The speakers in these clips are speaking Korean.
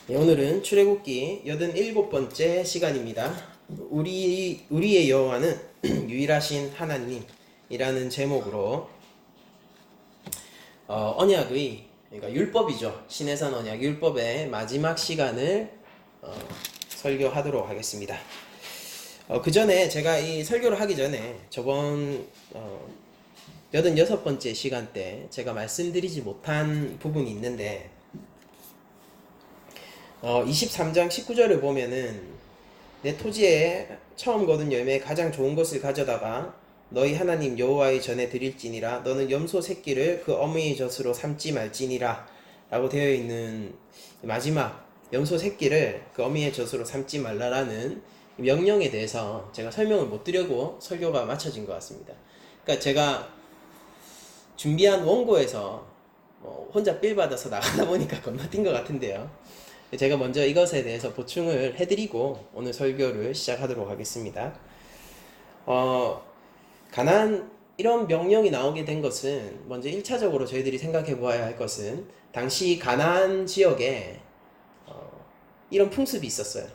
네, 오늘은 출애굽기 87번째 시간입니다. 우리의 여호와는 유일하신 하나님이라는 제목으로 언약의, 그러니까 율법이죠. 신해산 언약 율법의 마지막 시간을 설교하도록 하겠습니다. 그 전에 제가 이 설교를 하기 전에 저번 86번째 시간 때 제가 말씀드리지 못한 부분이 있는데 23장 19절을 보면은 내 토지에 처음 거둔 열매에 가장 좋은 것을 가져다가 너희 하나님 여호와의 전에 드릴지니라. 너는 염소 새끼를 그 어미의 젖으로 삼지 말지니라 라고 되어 있는 마지막 염소 새끼를 그 어미의 젖으로 삼지 말라라는 명령에 대해서 제가 설명을 못 드리고 설교가 마쳐진 것 같습니다. 그러니까 제가 준비한 원고에서 혼자 삘 받아서 나가다 보니까 건너뛴 것 같은데요. 제가 먼저 이것에 대해서 보충을 해드리고 오늘 설교를 시작하도록 하겠습니다. 가나안 이런 명령이 나오게 된 것은 먼저 1차적으로 저희들이 생각해 보아야 할 것은 당시 가나안 지역에 이런 풍습이 있었어요.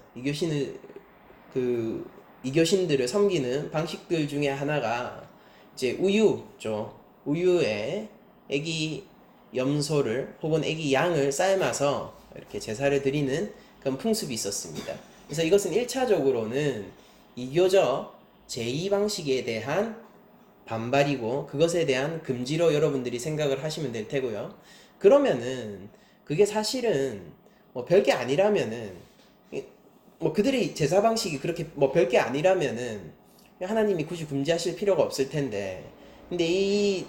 이교신들을 섬기는 방식들 중에 하나가 이제 우유죠. 우유에 애기 염소를 혹은 애기 양을 삶아서 이렇게 제사를 드리는 그런 풍습이 있었습니다. 그래서 이것은 1차적으로는 이교적 제2 방식에 대한 반발이고 그것에 대한 금지로 여러분들이 생각을 하시면 될 테고요. 그러면은 그게 사실은 뭐 별게 아니라면은 뭐 그들의 제사 방식이 그렇게 뭐 별게 아니라면은 하나님이 굳이 금지하실 필요가 없을 텐데, 근데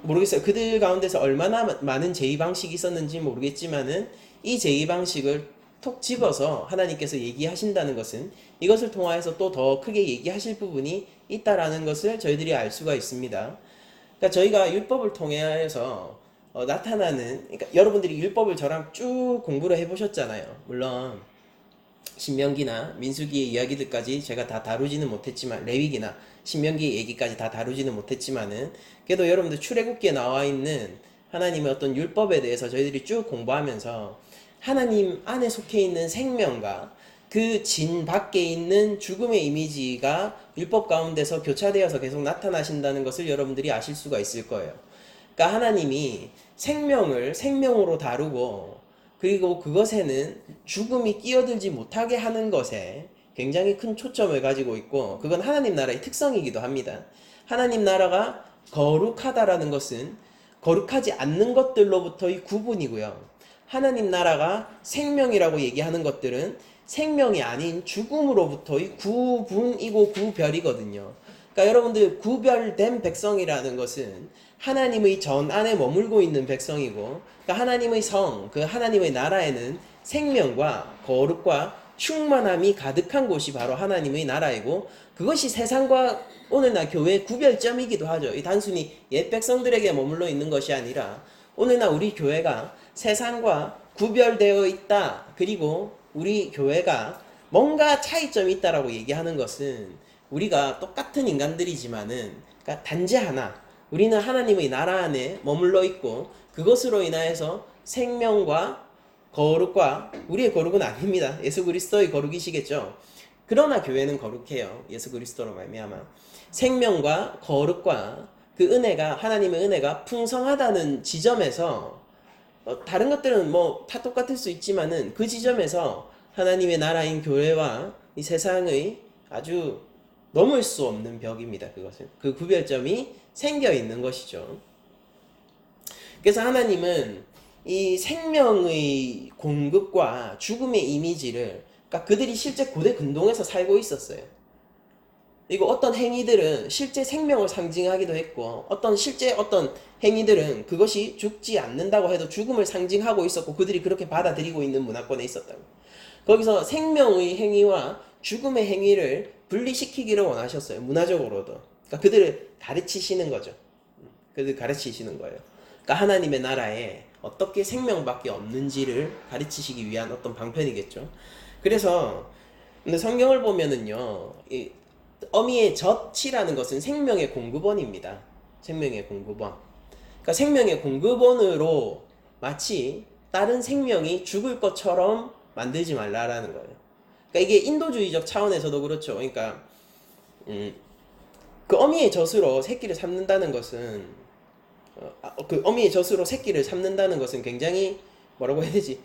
모르겠어요. 그들 가운데서 얼마나 많은 제의 방식이 있었는지 모르겠지만은 이 제의 방식을 톡 집어서 하나님께서 얘기하신다는 것은 이것을 통하여서 또 더 크게 얘기하실 부분이 있다라는 것을 저희들이 알 수가 있습니다. 그러니까 저희가 율법을 통해서 나타나는, 그러니까 여러분들이 율법을 저랑 쭉 공부를 해보셨잖아요. 물론 신명기나 민수기의 이야기들까지 제가 다 다루지는 못했지만, 레위기나 신명기 얘기까지 다 다루지는 못했지만은 그래도 여러분들 출애굽기에 나와 있는 하나님의 어떤 율법에 대해서 저희들이 쭉 공부하면서 하나님 안에 속해 있는 생명과 그 진 밖에 있는 죽음의 이미지가 율법 가운데서 교차되어서 계속 나타나신다는 것을 여러분들이 아실 수가 있을 거예요. 그러니까 하나님이 생명을 생명으로 다루고 그리고 그것에는 죽음이 끼어들지 못하게 하는 것에 굉장히 큰 초점을 가지고 있고, 그건 하나님 나라의 특성이기도 합니다. 하나님 나라가 거룩하다라는 것은 거룩하지 않는 것들로부터의 구분이고요. 하나님 나라가 생명이라고 얘기하는 것들은 생명이 아닌 죽음으로부터의 구분이고 구별이거든요. 그러니까 여러분들, 구별된 백성이라는 것은 하나님의 전 안에 머물고 있는 백성이고, 그러니까 하나님의 성, 그 하나님의 나라에는 생명과 거룩과 충만함이 가득한 곳이 바로 하나님의 나라이고, 그것이 세상과 오늘날 교회의 구별점이기도 하죠. 단순히 옛 백성들에게 머물러 있는 것이 아니라 오늘날 우리 교회가 세상과 구별되어 있다. 그리고 우리 교회가 뭔가 차이점이 있다라고 얘기하는 것은 우리가 똑같은 인간들이지만은, 그러니까 단지 하나, 우리는 하나님의 나라 안에 머물러 있고 그것으로 인하여서 생명과 거룩과, 우리의 거룩은 아닙니다. 예수 그리스도의 거룩이시겠죠. 그러나 교회는 거룩해요. 예수 그리스도로 말미암아 생명과 거룩과 그 은혜가, 하나님의 은혜가 풍성하다는 지점에서 다른 것들은 뭐 다 똑같을 수 있지만은 그 지점에서 하나님의 나라인 교회와 이 세상의 아주 넘을 수 없는 벽입니다. 그것은 그 구별점이 생겨 있는 것이죠. 그래서 하나님은 이 생명의 공급과 죽음의 이미지를, 그러니까 그들이 실제 고대 근동에서 살고 있었어요. 그리고 어떤 행위들은 실제 생명을 상징하기도 했고, 실제 어떤 행위들은 그것이 죽지 않는다고 해도 죽음을 상징하고 있었고, 그들이 그렇게 받아들이고 있는 문화권에 있었다고. 거기서 생명의 행위와 죽음의 행위를 분리시키기를 원하셨어요. 문화적으로도. 그러니까 그들을 가르치시는 거죠. 그들 가르치시는 거예요. 그러니까 하나님의 나라에 어떻게 생명밖에 없는지를 가르치시기 위한 어떤 방편이겠죠. 그래서 근데 성경을 보면은요, 이 어미의 젖이라는 것은 생명의 공급원입니다. 생명의 공급원. 그러니까 생명의 공급원으로 마치 다른 생명이 죽을 것처럼 만들지 말라라는 거예요. 그러니까 이게 인도주의적 차원에서도 그렇죠. 그러니까 그 어미의 젖으로 새끼를 삼는다는 것은 그 어미의 젖으로 새끼를 삼는다는 것은 굉장히 뭐라고 해야 되지?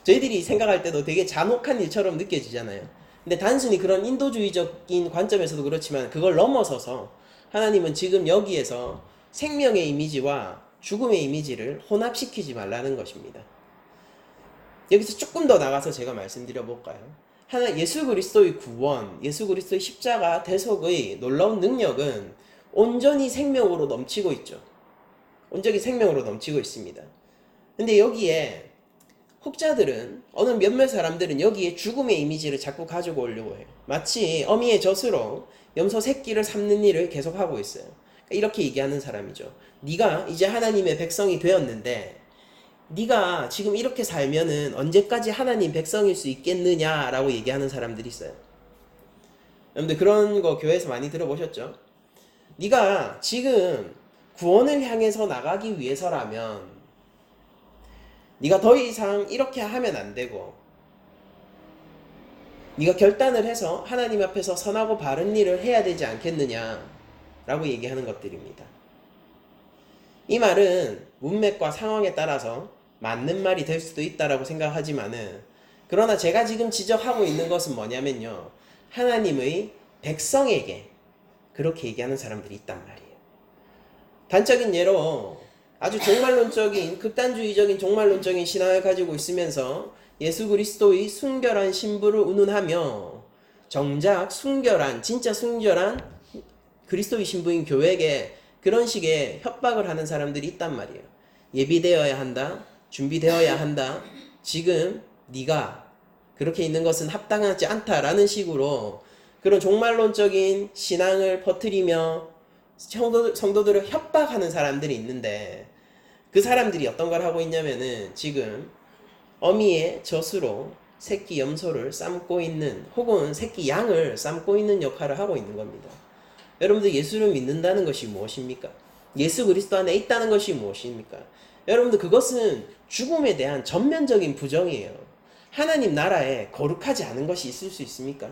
저희들이 생각할 때도 되게 잔혹한 일처럼 느껴지잖아요. 근데 단순히 그런 인도주의적인 관점에서도 그렇지만 그걸 넘어서서 하나님은 지금 여기에서 생명의 이미지와 죽음의 이미지를 혼합시키지 말라는 것입니다. 여기서 조금 더 나가서 제가 말씀드려 볼까요? 하나 예수 그리스도의 구원, 예수 그리스도의 십자가 대속의 놀라운 능력은 온전히 생명으로 넘치고 있죠. 온전히 생명으로 넘치고 있습니다. 근데 여기에 혹자들은 어느 몇몇 사람들은 여기에 죽음의 이미지를 자꾸 가지고 오려고 해요. 마치 어미의 젖으로 염소 새끼를 삼는 일을 계속하고 있어요. 이렇게 얘기하는 사람이죠. 네가 이제 하나님의 백성이 되었는데 네가 지금 이렇게 살면은 언제까지 하나님 백성일 수 있겠느냐라고 얘기하는 사람들이 있어요. 여러분들 그런 거 교회에서 많이 들어보셨죠? 네가 지금 구원을 향해서 나가기 위해서라면 네가 더 이상 이렇게 하면 안 되고 네가 결단을 해서 하나님 앞에서 선하고 바른 일을 해야 되지 않겠느냐라고 얘기하는 것들입니다. 이 말은 문맥과 상황에 따라서 맞는 말이 될 수도 있다라고 생각하지만은 그러나 제가 지금 지적하고 있는 것은 뭐냐면요. 하나님의 백성에게 그렇게 얘기하는 사람들이 있단 말이에요. 단적인 예로 아주 종말론적인 극단주의적인 종말론적인 신앙을 가지고 있으면서 예수 그리스도의 순결한 신부를 운운하며 정작 순결한 진짜 순결한 그리스도의 신부인 교회에게 그런 식의 협박을 하는 사람들이 있단 말이에요. 예비되어야 한다. 준비되어야 한다. 지금 네가 그렇게 있는 것은 합당하지 않다라는 식으로 그런 종말론적인 신앙을 퍼뜨리며 성도들을 협박하는 사람들이 있는데 그 사람들이 어떤 걸 하고 있냐면은 지금 어미의 젖으로 새끼 염소를 삶고 있는 혹은 새끼 양을 삶고 있는 역할을 하고 있는 겁니다. 여러분들 예수를 믿는다는 것이 무엇입니까? 예수 그리스도 안에 있다는 것이 무엇입니까? 여러분들 그것은 죽음에 대한 전면적인 부정이에요. 하나님 나라에 거룩하지 않은 것이 있을 수 있습니까?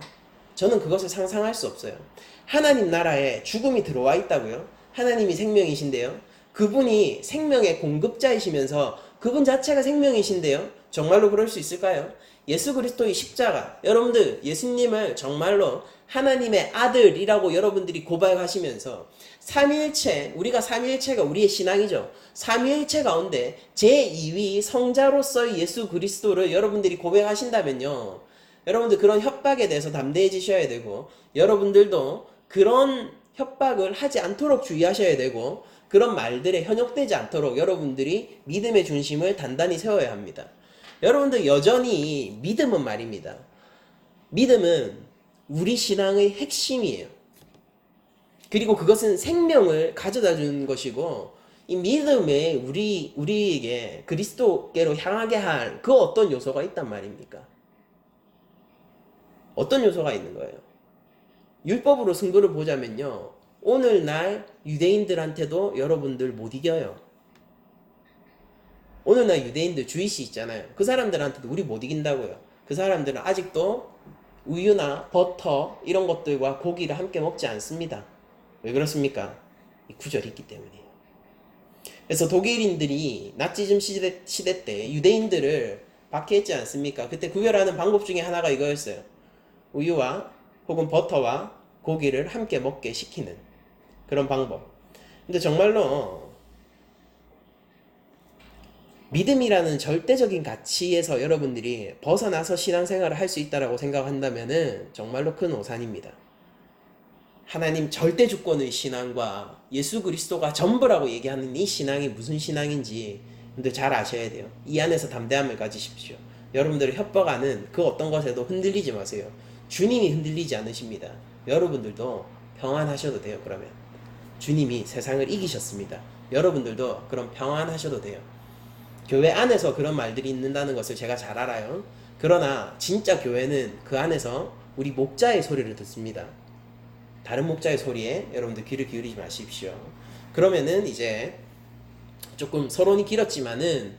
저는 그것을 상상할 수 없어요. 하나님 나라에 죽음이 들어와 있다고요? 하나님이 생명이신데요? 그분이 생명의 공급자이시면서 그분 자체가 생명이신데요? 정말로 그럴 수 있을까요? 예수 그리스도의 십자가, 여러분들 예수님을 정말로 하나님의 아들이라고 여러분들이 고백하시면서 삼위일체, 우리가 삼위일체가 우리의 신앙이죠. 삼위일체 가운데 제2위 성자로서의 예수 그리스도를 여러분들이 고백하신다면요. 여러분들 그런 협박에 대해서 담대해지셔야 되고 여러분들도 그런 협박을 하지 않도록 주의하셔야 되고 그런 말들에 현혹되지 않도록 여러분들이 믿음의 중심을 단단히 세워야 합니다. 여러분들 여전히 믿음은 말입니다. 믿음은 우리 신앙의 핵심이에요. 그리고 그것은 생명을 가져다 주는 것이고 이 믿음에 우리에게 그리스도께로 향하게 할 그 어떤 요소가 있단 말입니까? 어떤 요소가 있는 거예요? 율법으로 승부를 보자면요. 오늘날 유대인들한테도 여러분들 못 이겨요. 오늘날 유대인들 주이시 있잖아요. 그 사람들한테도 우리 못 이긴다고요. 그 사람들은 아직도 우유나 버터 이런 것들과 고기를 함께 먹지 않습니다. 왜 그렇습니까? 이 구절이 있기 때문이에요. 그래서 독일인들이 나치즘 시대 때 유대인들을 박해했지 않습니까? 그때 구별하는 방법 중에 하나가 이거였어요. 우유와 혹은 버터와 고기를 함께 먹게 시키는 그런 방법. 근데 정말로 믿음이라는 절대적인 가치에서 여러분들이 벗어나서 신앙생활을 할 수 있다고 생각한다면은 정말로 큰 오산입니다. 하나님 절대 주권의 신앙과 예수 그리스도가 전부라고 얘기하는 이 신앙이 무슨 신앙인지 여러분들 잘 아셔야 돼요. 이 안에서 담대함을 가지십시오. 여러분들을 협박하는 그 어떤 것에도 흔들리지 마세요. 주님이 흔들리지 않으십니다. 여러분들도 평안하셔도 돼요. 그러면 주님이 세상을 이기셨습니다. 여러분들도 그럼 평안하셔도 돼요. 교회 안에서 그런 말들이 있는다는 것을 제가 잘 알아요. 그러나 진짜 교회는 그 안에서 우리 목자의 소리를 듣습니다. 다른 목자의 소리에 여러분들 귀를 기울이지 마십시오. 그러면은 이제 조금 서론이 길었지만은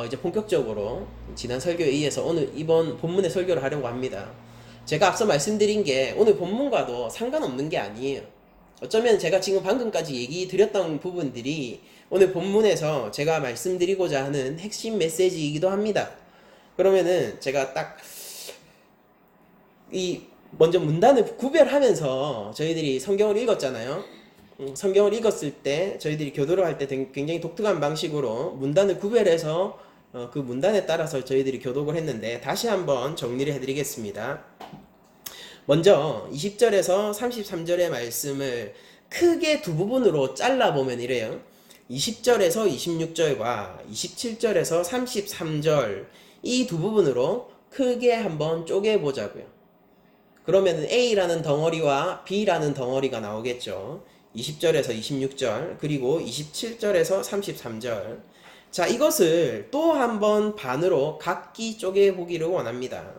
이제 본격적으로 지난 설교에 이어서 오늘 이번 본문의 설교를 하려고 합니다. 제가 앞서 말씀드린 게 오늘 본문과도 상관없는 게 아니에요. 어쩌면 제가 지금 방금까지 얘기 드렸던 부분들이 오늘 본문에서 제가 말씀드리고자 하는 핵심 메시지이기도 합니다. 그러면은 제가 딱 먼저 문단을 구별하면서 저희들이 성경을 읽었잖아요. 성경을 읽었을 때 저희들이 교도를 할 때 굉장히 독특한 방식으로 문단을 구별해서 그 문단에 따라서 저희들이 교독을 했는데 다시 한번 정리를 해드리겠습니다. 먼저 20절에서 33절의 말씀을 크게 두 부분으로 잘라보면 이래요. 20절에서 26절과 27절에서 33절 이 두 부분으로 크게 한번 쪼개보자고요. 그러면 A라는 덩어리와 B라는 덩어리가 나오겠죠. 20절에서 26절 그리고 27절에서 33절. 자, 이것을 또 한번 반으로 각기 쪼개보기를 원합니다.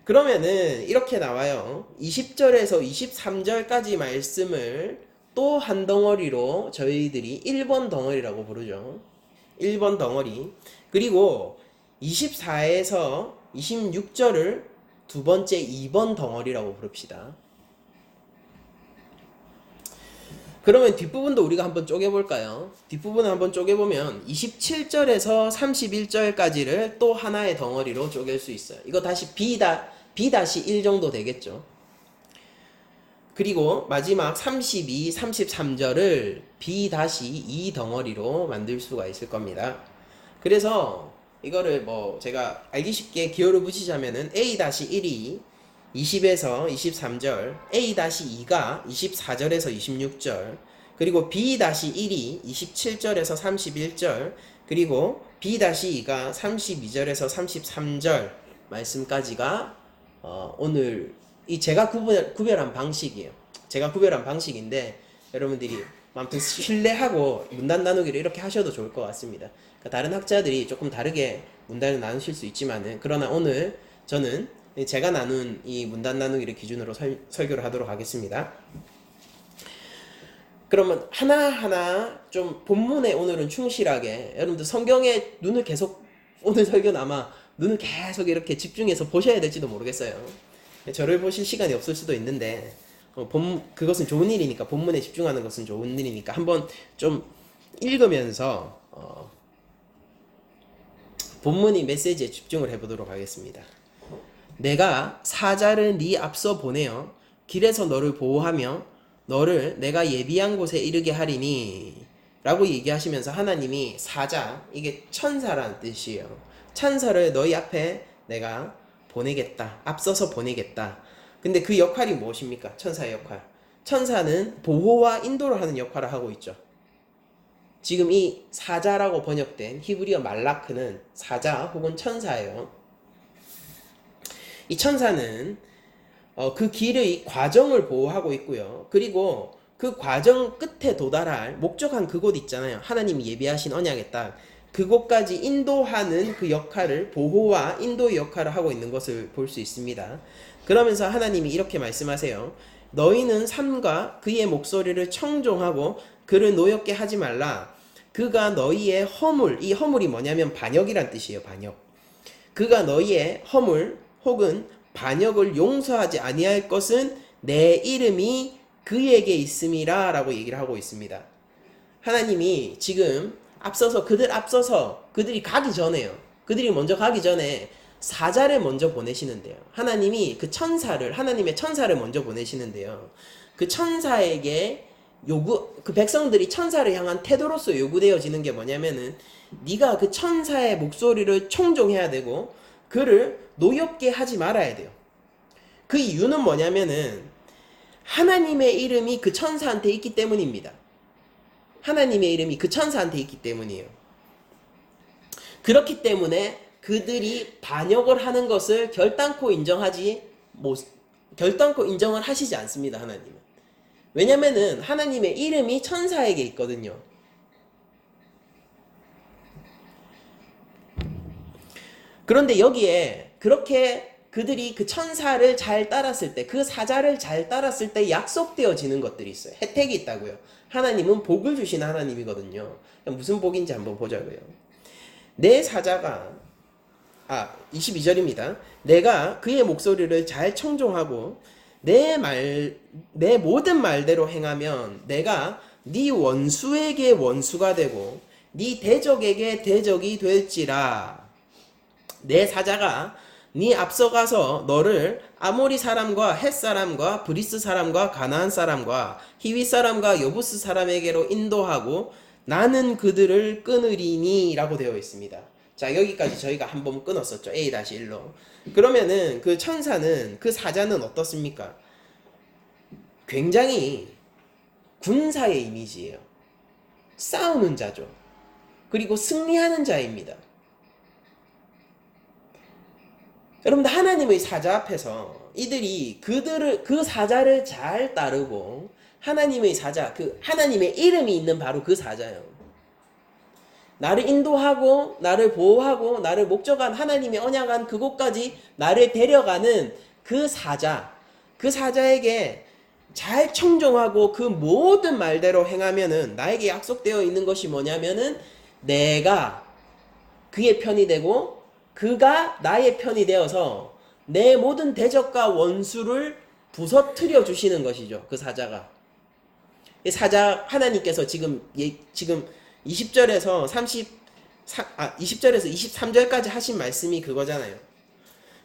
그러면은 이렇게 나와요. 20절에서 23절까지 말씀을 또 한 덩어리로 저희들이 1번 덩어리라고 부르죠. 1번 덩어리. 그리고 24에서 26절을 두 번째 2번 덩어리라고 부릅시다. 그러면 뒷부분도 우리가 한번 쪼개볼까요? 뒷부분을 한번 쪼개보면 27절에서 31절까지를 또 하나의 덩어리로 쪼갤 수 있어요. 이거 다시 B-1 정도 되겠죠. 그리고 마지막 32, 33절을 B-2 덩어리로 만들 수가 있을 겁니다. 그래서 이거를 제가 알기 쉽게 기호를 붙이자면은 A-1이 20에서 23절, A-2가 24절에서 26절, 그리고 B-1이 27절에서 31절, 그리고 B-2가 32절에서 33절 말씀까지가 오늘 제가 구별한 방식이에요. 제가 구별한 방식인데 여러분들이 아무튼 신뢰하고 문단 나누기를 이렇게 하셔도 좋을 것 같습니다. 그러니까 다른 학자들이 조금 다르게 문단을 나누실 수 있지만은 그러나 오늘 저는 제가 나눈 이 문단 나누기를 기준으로 설교를 하도록 하겠습니다. 그러면 하나하나 좀 본문에 오늘은 충실하게 여러분들 성경에 눈을 계속 오늘 설교는 아마 눈을 계속 이렇게 집중해서 보셔야 될지도 모르겠어요. 저를 보실 시간이 없을 수도 있는데 그것은 좋은 일이니까 본문에 집중하는 것은 좋은 일이니까 한번 좀 읽으면서 본문의 메시지에 집중을 해보도록 하겠습니다. 내가 사자를 네 앞서 보내어 길에서 너를 보호하며 너를 내가 예비한 곳에 이르게 하리니 라고 얘기하시면서 하나님이 사자, 이게 천사라는 뜻이에요. 천사를 너희 앞에 내가 보내겠다. 앞서서 보내겠다. 근데 그 역할이 무엇입니까? 천사의 역할. 천사는 보호와 인도를 하는 역할을 하고 있죠. 지금 이 사자라고 번역된 히브리어 말라크는 사자 혹은 천사예요. 이 천사는 그 길의 과정을 보호하고 있고요. 그리고 그 과정 끝에 도달할 목적한 그곳 있잖아요. 하나님이 예비하신 언약의 땅. 그곳까지 인도하는 그 역할을 보호와 인도의 역할을 하고 있는 것을 볼 수 있습니다. 그러면서 하나님이 이렇게 말씀하세요. 너희는 삼가 그의 목소리를 청종하고 그를 노엽게 하지 말라. 그가 너희의 허물, 이 허물이 뭐냐면 반역이란 뜻이에요. 반역. 그가 너희의 허물 혹은 반역을 용서하지 아니할 것은 내 이름이 그에게 있음이라 라고 얘기를 하고 있습니다. 하나님이 지금 앞서서 그들이 가기 전에요. 그들이 먼저 가기 전에 사자를 먼저 보내시는데요. 하나님이 하나님의 천사를 먼저 보내시는데요. 그 천사에게 그 백성들이 천사를 향한 태도로서 요구되어지는 게 뭐냐면은 네가 그 천사의 목소리를 청종해야 되고 그를 노엽게 하지 말아야 돼요. 그 이유는 뭐냐면은 하나님의 이름이 그 천사한테 있기 때문입니다. 하나님의 이름이 그 천사한테 있기 때문이에요. 그렇기 때문에 그들이 반역을 하는 것을 결단코 인정을 하시지 않습니다. 하나님은. 왜냐면은 하나님의 이름이 천사에게 있거든요. 그런데 여기에 그렇게 그들이 그 천사를 잘 따랐을 때, 그 사자를 잘 따랐을 때 약속되어지는 것들이 있어요. 혜택이 있다고요. 하나님은 복을 주시는 하나님이거든요. 무슨 복인지 한번 보자고요. 내 사자가 22절입니다. 내가 그의 목소리를 잘 청종하고 내 모든 말대로 행하면 내가 네 원수에게 원수가 되고 네 대적에게 대적이 될지라. 내 사자가 네 앞서가서 너를 아모리 사람과 헷 사람과 브리스 사람과 가나안 사람과 히위 사람과 여부스 사람에게로 인도하고 나는 그들을 끊으리니 라고 되어 있습니다. 자, 여기까지 저희가 한번 끊었었죠. A-1로. 그러면은 그 천사는, 그 사자는 어떻습니까? 굉장히 군사의 이미지예요. 싸우는 자죠. 그리고 승리하는 자입니다. 여러분들, 하나님의 사자 앞에서 이들이 그 사자를 잘 따르고, 하나님의 사자, 그 하나님의 이름이 있는 바로 그 사자예요. 나를 인도하고 나를 보호하고 나를 목적한 하나님의 언약한 그곳까지 나를 데려가는 그 사자에게 잘 청종하고 그 모든 말대로 행하면은 나에게 약속되어 있는 것이 뭐냐면은 내가 그의 편이 되고 그가 나의 편이 되어서 내 모든 대적과 원수를 부서뜨려 주시는 것이죠. 그 사자가. 이 사자 하나님께서 지금 20절에서 20절에서 23절까지 하신 말씀이 그거잖아요.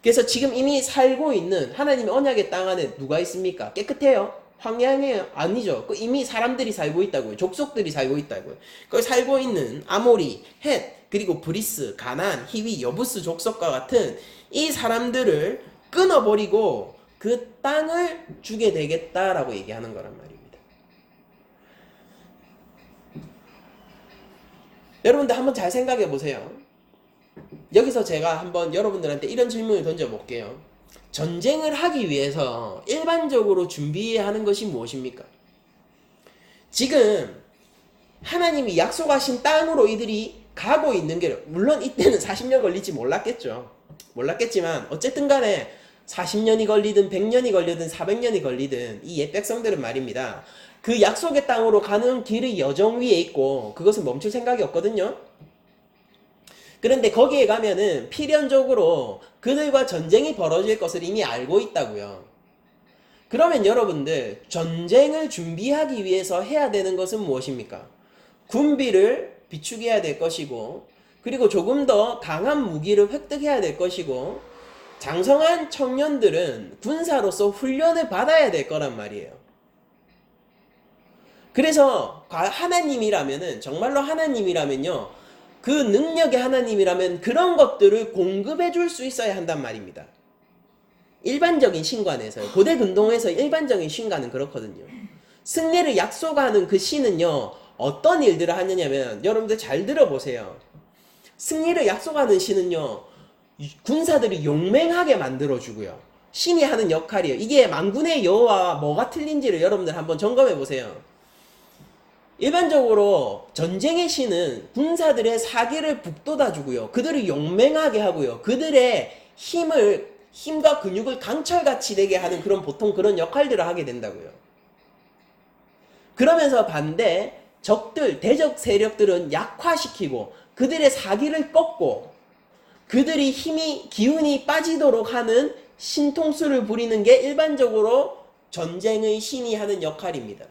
그래서 지금 이미 살고 있는 하나님의 언약의 땅 안에 누가 있습니까? 깨끗해요? 황량해요? 아니죠. 이미 사람들이 살고 있다고요. 족속들이 살고 있다고요. 거기 살고 있는 아모리, 헷, 그리고 브리스, 가나안, 히위, 여부스 족속과 같은 이 사람들을 끊어버리고 그 땅을 주게 되겠다라고 얘기하는 거란 말입니다. 여러분들 한번 잘 생각해 보세요. 여기서 제가 한번 여러분들한테 이런 질문을 던져볼게요. 전쟁을 하기 위해서 일반적으로 준비하는 것이 무엇입니까? 지금 하나님이 약속하신 땅으로 이들이 가고 있는 게, 물론 이때는 40년 걸릴지 몰랐겠지만 어쨌든 간에 40년이 걸리든 100년이 걸리든 400년이 걸리든 이 옛 백성들은 말입니다. 그 약속의 땅으로 가는 길의 여정 위에 있고 그것은 멈출 생각이 없거든요. 그런데 거기에 가면은 필연적으로 그들과 전쟁이 벌어질 것을 이미 알고 있다고요. 그러면 여러분들, 전쟁을 준비하기 위해서 해야 되는 것은 무엇입니까? 군비를 비축해야 될 것이고, 그리고 조금 더 강한 무기를 획득해야 될 것이고, 장성한 청년들은 군사로서 훈련을 받아야 될 거란 말이에요. 그래서 하나님이라면은, 정말로 하나님이라면요, 그 능력의 하나님이라면 그런 것들을 공급해 줄 수 있어야 한단 말입니다. 일반적인 신관에서요. 고대 근동에서 일반적인 신관은 그렇거든요. 승리를 약속하는 그 신은요, 어떤 일들을 하느냐면, 여러분들 잘 들어보세요. 승리를 약속하는 신은요, 군사들이 용맹하게 만들어주고요. 신이 하는 역할이에요. 이게 만군의 여호와와 뭐가 틀린지를 여러분들 한번 점검해 보세요. 일반적으로 전쟁의 신은 군사들의 사기를 북돋아주고요. 그들을 용맹하게 하고요. 그들의 힘과 근육을 강철같이 되게 하는 보통 그런 역할들을 하게 된다고요. 그러면서 반대 적들, 대적 세력들은 약화시키고 그들의 사기를 꺾고 그들이 기운이 빠지도록 하는 신통수를 부리는 게 일반적으로 전쟁의 신이 하는 역할입니다.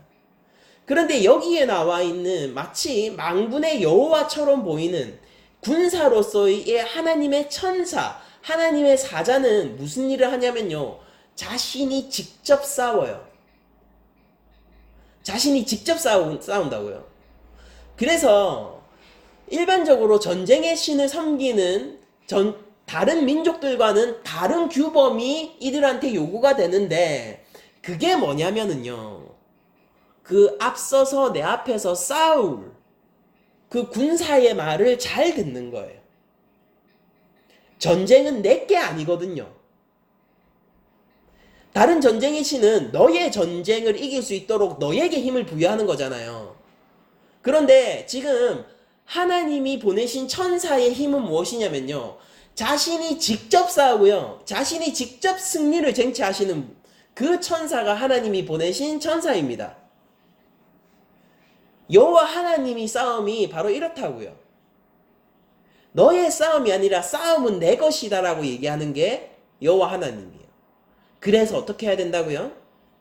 그런데 여기에 나와 있는 마치 만군의 여호와처럼 보이는 군사로서의 하나님의 천사, 하나님의 사자는 무슨 일을 하냐면요, 자신이 직접 싸워요. 자신이 직접 싸운다고요. 그래서 일반적으로 전쟁의 신을 섬기는 다른 민족들과는 다른 규범이 이들한테 요구가 되는데, 그게 뭐냐면은요, 그 앞서서 내 앞에서 싸울 그 군사의 말을 잘 듣는 거예요. 전쟁은 내게 아니거든요. 다른 전쟁의 신은 너의 전쟁을 이길 수 있도록 너에게 힘을 부여하는 거잖아요. 그런데 지금 하나님이 보내신 천사의 힘은 무엇이냐면요, 자신이 직접 싸우고요, 자신이 직접 승리를 쟁취하시는 그 천사가 하나님이 보내신 천사입니다. 여호와 하나님이 싸움이 바로 이렇다고요. 너의 싸움이 아니라 싸움은 내 것이다라고 얘기하는 게 여호와 하나님이에요. 그래서 어떻게 해야 된다고요?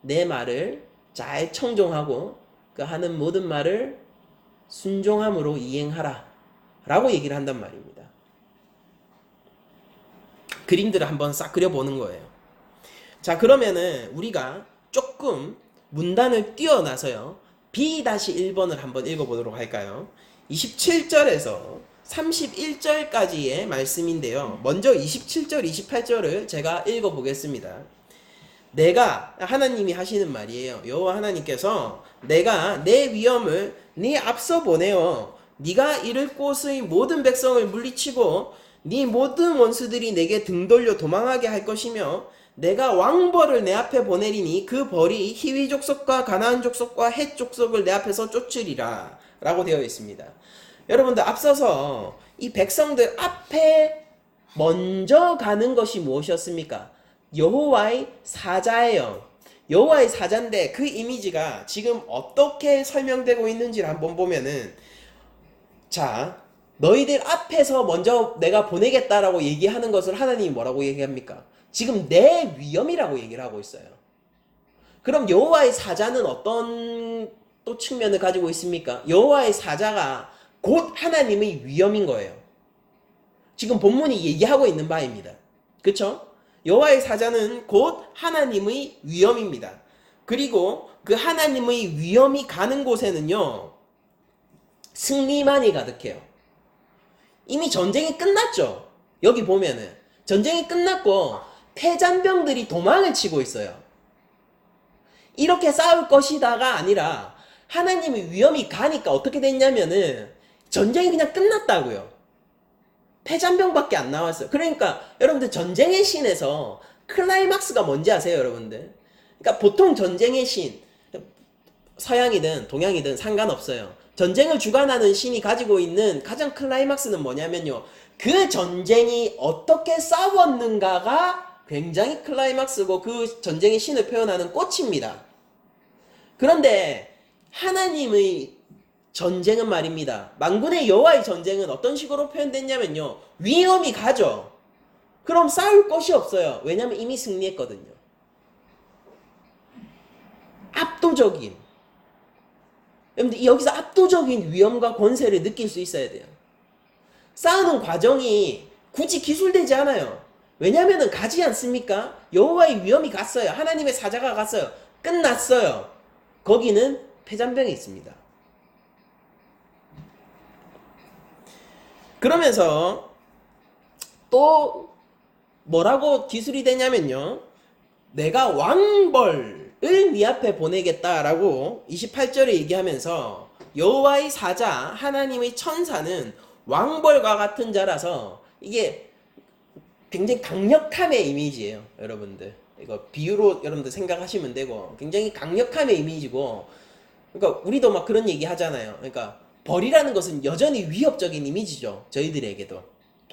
내 말을 잘 청종하고 그 하는 모든 말을 순종함으로 이행하라 라고 얘기를 한단 말입니다. 그림들을 한번 싹 그려보는 거예요. 자, 그러면은 우리가 조금 문단을 띄어나서요, B-1번을 한번 읽어보도록 할까요? 27절에서 31절까지의 말씀인데요. 먼저 27절, 28절을 제가 읽어보겠습니다. 내가, 하나님이 하시는 말이에요. 여호와 하나님께서 내가 내 위엄을 네 앞서 보내어 네가 이를 곳의 모든 백성을 물리치고 네 모든 원수들이 내게 등 돌려 도망하게 할 것이며 내가 왕벌을 내 앞에 보내리니 그 벌이 히위 족속과 가나안 족속과 헷 족속을 내 앞에서 쫓으리라 라고 되어 있습니다. 여러분들, 앞서서 이 백성들 앞에 먼저 가는 것이 무엇이었습니까? 여호와의 사자예요. 여호와의 사자인데 그 이미지가 지금 어떻게 설명되고 있는지를 한번 보면은, 자, 너희들 앞에서 먼저 내가 보내겠다라고 얘기하는 것을 하나님이 뭐라고 얘기합니까? 지금 내 위엄이라고 얘기를 하고 있어요. 그럼 여호와의 사자는 어떤 또 측면을 가지고 있습니까? 여호와의 사자가 곧 하나님의 위엄인 거예요. 지금 본문이 얘기하고 있는 바입니다. 그쵸? 여호와의 사자는 곧 하나님의 위엄입니다. 그리고 그 하나님의 위엄이 가는 곳에는요, 승리만이 가득해요. 이미 전쟁이 끝났죠. 여기 보면은 전쟁이 끝났고 패잔병들이 도망을 치고 있어요. 이렇게 싸울 것이다가 아니라 하나님의 위엄이 가니까 어떻게 됐냐면은 전쟁이 그냥 끝났다고요. 패잔병밖에 안 나왔어요. 그러니까 여러분들, 전쟁의 신에서 클라이막스가 뭔지 아세요, 여러분들? 그러니까 보통 전쟁의 신, 서양이든 동양이든 상관없어요. 전쟁을 주관하는 신이 가지고 있는 가장 클라이막스는 뭐냐면요, 그 전쟁이 어떻게 싸웠는가가 굉장히 클라이막스고 그 전쟁의 신을 표현하는 꽃입니다. 그런데 하나님의 전쟁은 말입니다, 만군의 여호와의 전쟁은 어떤 식으로 표현됐냐면요, 위험이 가죠. 그럼 싸울 것이 없어요. 왜냐면 이미 승리했거든요. 압도적인, 여러분들, 여기서 압도적인 위험과 권세를 느낄 수 있어야 돼요. 싸우는 과정이 굳이 기술되지 않아요. 왜냐면은 가지 않습니까? 여호와의 위엄이 갔어요. 하나님의 사자가 갔어요. 끝났어요. 거기는 패잔병이 있습니다. 그러면서 또 뭐라고 기술이 되냐면요, 내가 왕벌을 네 앞에 보내겠다라고 28절에 얘기하면서 여호와의 사자, 하나님의 천사는 왕벌과 같은 자라서 이게 굉장히 강력함의 이미지예요. 여러분들, 이거 비유로 여러분들 생각하시면 되고, 굉장히 강력함의 이미지고, 그러니까 우리도 막 그런 얘기 하잖아요. 그러니까 벌이라는 것은 여전히 위협적인 이미지죠. 저희들에게도,